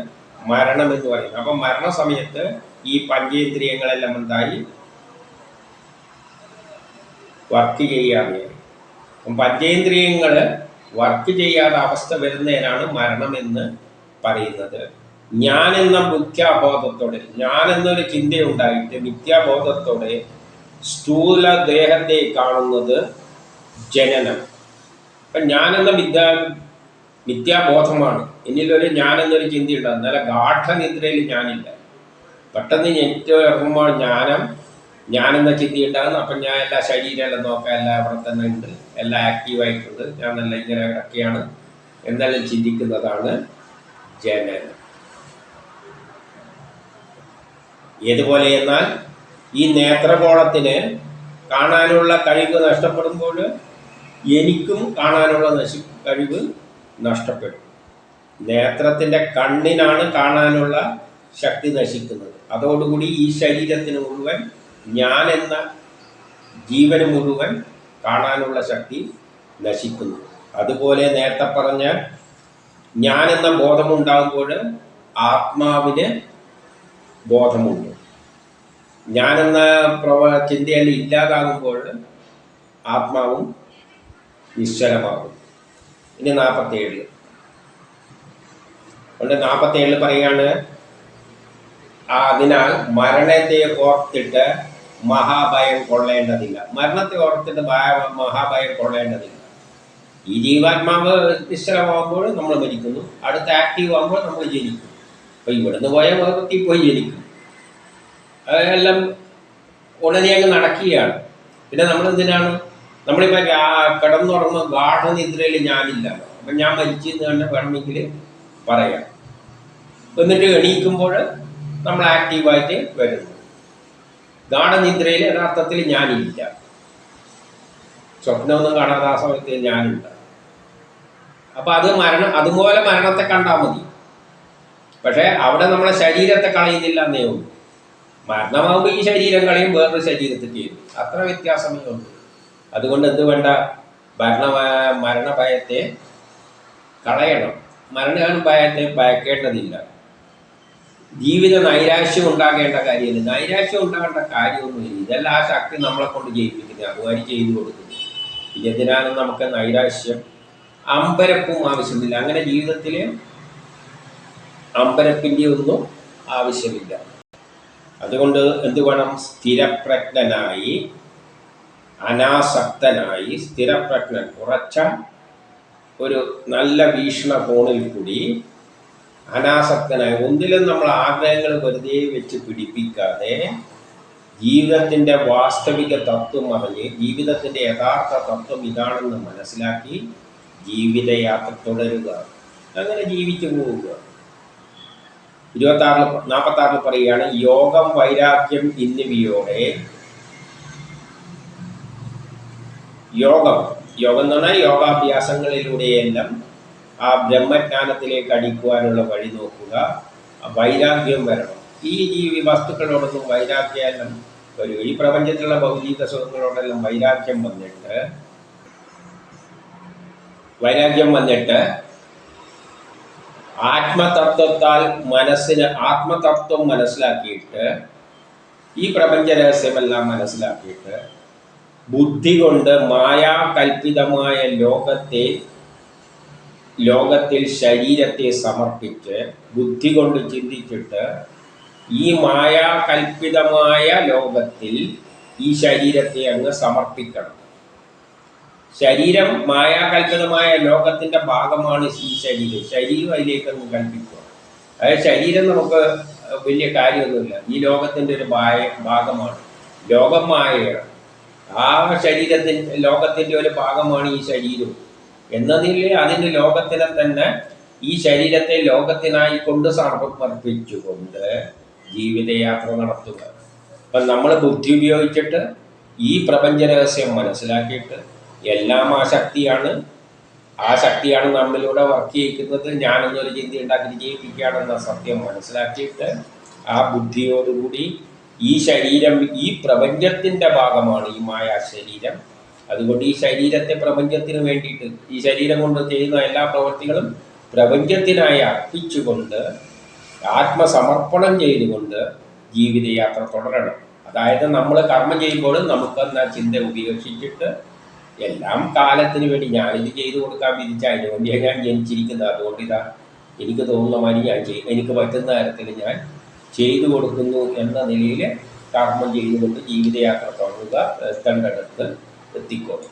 മരണം എന്ന് പറയുന്നത്. അപ്പം മരണസമയത്ത് ഈ പഞ്ചേന്ദ്രിയങ്ങളെല്ലാം എന്തായി വർക്ക് ചെയ്യാതെയായി. പഞ്ചേന്ദ്രിയങ്ങൾ വർക്ക് ചെയ്യാതെ അവസ്ഥ വരുന്നതിനാണ് മരണം എന്ന് പറയുന്നത്. ഞാൻ എന്ന മിഥ്യാബോധത്തോടെ, ഞാൻ എന്നൊരു ചിന്തയുണ്ടായിട്ട് മിഥ്യാബോധത്തോടെ സ്ഥൂല ദേഹത്തെ കാണുന്നത് ജനനം. അപ്പം ഞാനെന്ന മിഥ്യാബോധമാണ്. എന്നിലൊരു ഞാൻ എന്നൊരു ചിന്തയുണ്ട്. എന്നാലും ഗാഠനിദ്രയിൽ ഞാനില്ല. പെട്ടെന്ന് ഞെറ്റ് ഇറങ്ങുമ്പോൾ ഞാനെന്ന ചിന്തയുണ്ടാകുന്നു. അപ്പം ഞാൻ എല്ലാ ശരീരമെല്ലാം നോക്കാം, എല്ലാം അവിടെ തന്നെ ഉണ്ട്, എല്ലാം ആക്റ്റീവായിട്ടുണ്ട്, ഞാനെല്ലാം ഇങ്ങനെ കിടക്കുകയാണ് എന്നെല്ലാം ചിന്തിക്കുന്നതാണ് ജനനം. ഏതുപോലെ എന്നാൽ ഈ നേത്രഗോളത്തിന് കാണാനുള്ള കഴിവ് നഷ്ടപ്പെടുമ്പോൾ എനിക്കും കാണാനുള്ള കഴിവ് നഷ്ടപ്പെടും. നേത്രത്തിൻ്റെ കണ്ണിനാണ് കാണാനുള്ള ശക്തി നശിക്കുന്നത്. അതോടുകൂടി ഈ ശരീരത്തിന് മുഴുവൻ, ഞാൻ എന്ന ജീവന് മുഴുവൻ കാണാനുള്ള ശക്തി നശിക്കുന്നു. അതുപോലെ നേരത്തെ പറഞ്ഞ ഞാനെന്ന ബോധമുണ്ടാകുമ്പോൾ ആത്മാവിന് ബോധമുണ്ട്. ഞാനെന്ന ചിന്തയെല്ലാം ഇല്ലാതാകുമ്പോൾ ആത്മാവും നിശ്ചലമാകും. ഇനി 47 അതുകൊണ്ട് 47 പറയാണ്, അതിനാൽ മരണത്തെ ഓർത്തിട്ട് മഹാഭയം കൊള്ളേണ്ടതില്ല. മരണത്തെ ഓർത്തിട്ട് മഹാഭയം കൊള്ളേണ്ടതില്ല. ഈ ജീവാത്മാവ് നിശ്ചലമാകുമ്പോൾ നമ്മൾ മരിക്കുന്നു, അടുത്ത ആക്റ്റീവ് ആകുമ്പോൾ നമ്മൾ ജനിക്കും. അപ്പോൾ ഇവിടുന്ന് പോയാൽ വേഗത്തിൽ പോയി ജനിക്കും. അതെല്ലാം ഉടനെ അങ്ങ് നടക്കുകയാണ്. പിന്നെ നമ്മളെന്തിനാണ് നമ്മളിപ്പോൾ കിടന്നുറങ്ങുന്ന ഗാഠനിദ്രയിൽ ഞാനില്ല, അപ്പം ഞാൻ മരിച്ചെന്ന് തന്നെ വേണമെങ്കിൽ പറയാം. എന്നിട്ട് എണീക്കുമ്പോൾ നമ്മൾ ആക്റ്റീവായിട്ട് വരുന്നു. ഗാഠനിദ്രയിൽ യഥാർത്ഥത്തിൽ ഞാനില്ല, സ്വപ്നമൊന്നും കാണാതെ ആ സമയത്ത് ഞാനില്ല. അപ്പം അത് അതുപോലെ മരണത്തെ കണ്ടാൽ മതി. പക്ഷേ അവിടെ നമ്മളെ ശരീരത്തെ കളയുന്നില്ല എന്നേ ഉള്ളൂ. മരണമാകുമ്പോൾ ഈ ശരീരം കളയും, വേറൊരു ശരീരത്തിൽ ചെയ്യും, അത്ര വ്യത്യാസമേ ഉള്ളൂ. അതുകൊണ്ട് എന്ത് വേണ്ട, മരണഭയത്തെ കളയണം. മരണഭയത്തെ ഭയക്കേണ്ടതില്ല. ജീവിത നൈരാശ്യം ഉണ്ടാകേണ്ട കാര്യമില്ല. നൈരാശ്യം ഉണ്ടാകേണ്ട കാര്യമൊന്നുമില്ല. ഇതെല്ലാം ആ ശക്തി നമ്മളെ കൊണ്ട് ചെയ്യിപ്പിക്കുന്നത്, അതുമാതിരി ചെയ്തു കൊടുക്കുന്നു. ഇതിനാണ് നമുക്ക് നൈരാശ്യം. അമ്പരപ്പും ആവശ്യമില്ല. അങ്ങനെ ജീവിതത്തിൽ അമ്പരപ്പിൻ്റെ ഒന്നും ആവശ്യമില്ല. അതുകൊണ്ട് എന്ത് വേണം, സ്ഥിരപ്രജ്ഞനായി, അനാസക്തനായി, സ്ഥിരപ്രജ്ഞൻ, ഉറച്ച ഒരു നല്ല വീക്ഷണകോണിൽ കൂടി അനാസക്തനായി, ഒന്നിലും നമ്മൾ ആഗ്രഹങ്ങൾ വെറുതെ വെച്ച് പിടിപ്പിക്കാതെ ജീവിതത്തിൻ്റെ വാസ്തവിക തത്വം അറിഞ്ഞ് ജീവിതത്തിൻ്റെ യഥാർത്ഥ തത്വം ഇതാണെന്ന് മനസ്സിലാക്കി ജീവിതയാത്ര തുടരുക. അങ്ങനെ ജീവിച്ചു പോവുക. 46 പറയുകയാണ്, യോഗം വൈരാഗ്യം എന്നിവയോടെ യോഗം എന്ന് പറഞ്ഞാൽ യോഗാഭ്യാസങ്ങളിലൂടെയെല്ലാം ആ ബ്രഹ്മജ്ഞാനത്തിലേക്ക് അടിക്കുവാനുള്ള വഴി നോക്കുക. വൈരാഗ്യം വരണം. ഈ വസ്തുക്കളോടൊന്നും വൈരാഗ്യം വരിക. ഈ പ്രപഞ്ചത്തിലുള്ള ഭൗതിക സുഖങ്ങളോടെല്ലാം വൈരാഗ്യം വന്നിട്ട് ആത്മതത്വത്താൽ ആത്മതത്വം മനസ്സിലാക്കിയിട്ട്, ഈ പ്രപഞ്ച രഹസ്യമെല്ലാം മനസ്സിലാക്കിയിട്ട്, ബുദ്ധി കൊണ്ട് മായാകൽപിതമായ ലോകത്തിൽ ശരീരത്തെ സമർപ്പിച്ച് ബുദ്ധി കൊണ്ട് ചിന്തിച്ചിട്ട് ഈ മായാകൽപിതമായ ലോകത്തിൽ ഈ ശരീരത്തെ അങ്ങ് സമർപ്പിക്കണം. ശരീരം മായാകൽപിതമായ ലോകത്തിൻ്റെ ഭാഗമാണ് ഈ ശരീരം അതിലേക്കങ്ങ് കൽപ്പിക്കുക. അതായത് ശരീരം നമുക്ക് വലിയ കാര്യമൊന്നുമില്ല, ഈ ലോകത്തിൻ്റെ ഒരു ഭാഗമാണ്. ലോകം മായയാണ്. ആ ലോകത്തിൻ്റെ ഒരു ഭാഗമാണ് ഈ ശരീരവും എന്നതിൽ അതിൻ്റെ ലോകത്തിനെ തന്നെ ഈ ശരീരത്തെ ലോകത്തിനായി കൊണ്ട് സമർപ്പിച്ചുകൊണ്ട് ജീവിതയാത്ര നടത്തുക. അപ്പം നമ്മൾ ബുദ്ധി ഉപയോഗിച്ചിട്ട് ഈ പ്രപഞ്ച രഹസ്യം മനസ്സിലാക്കിയിട്ട് എല്ലാം ആ ശക്തിയാണ് നമ്മളിലൂടെ വർക്ക് ചെയ്യിക്കുന്നത്. ഞാനെന്നൊരു ചിന്ത ഉണ്ടാക്കി ചെയ്യിപ്പിക്കുകയാണെന്ന സത്യം മനസ്സിലാക്കിയിട്ട് ആ ബുദ്ധിയോടുകൂടി ഈ ശരീരം ഈ പ്രപഞ്ചത്തിൻ്റെ ഭാഗമാണ് ഈ മായാ ശരീരം. അതുകൊണ്ട് ഈ ശരീരത്തെ പ്രപഞ്ചത്തിന് വേണ്ടിയിട്ട്, ഈ ശരീരം കൊണ്ട് ചെയ്യുന്ന എല്ലാ പ്രവൃത്തികളും പ്രപഞ്ചത്തിനായി അർപ്പിച്ചുകൊണ്ട് ആത്മസമർപ്പണം ചെയ്തുകൊണ്ട് ജീവിതയാത്ര തുടരണം. അതായത് നമ്മൾ കർമ്മം ചെയ്യുമ്പോൾ നമുക്കെന്ന ചിന്ത ഉപേക്ഷിച്ചിട്ട് എല്ലാം കാലത്തിന് വേണ്ടി ഞാനിത് ചെയ്തു കൊടുക്കാൻ വിധിച്ച അതിന് വേണ്ടിയാണ് ഞാൻ ജനിച്ചിരിക്കുന്നത്. അതുകൊണ്ട് എനിക്ക് തോന്നുന്ന മാതിരി എനിക്ക് പറ്റുന്ന തരത്തിൽ ഞാൻ ചെയ്തു കൊടുക്കുന്നു എന്ന നിലയിൽ കർമ്മം ചെയ്തുകൊണ്ട് ജീവിതയാത്ര തുടങ്ങുക. എത്തേണ്ടടുത്ത് എത്തിക്കോളും.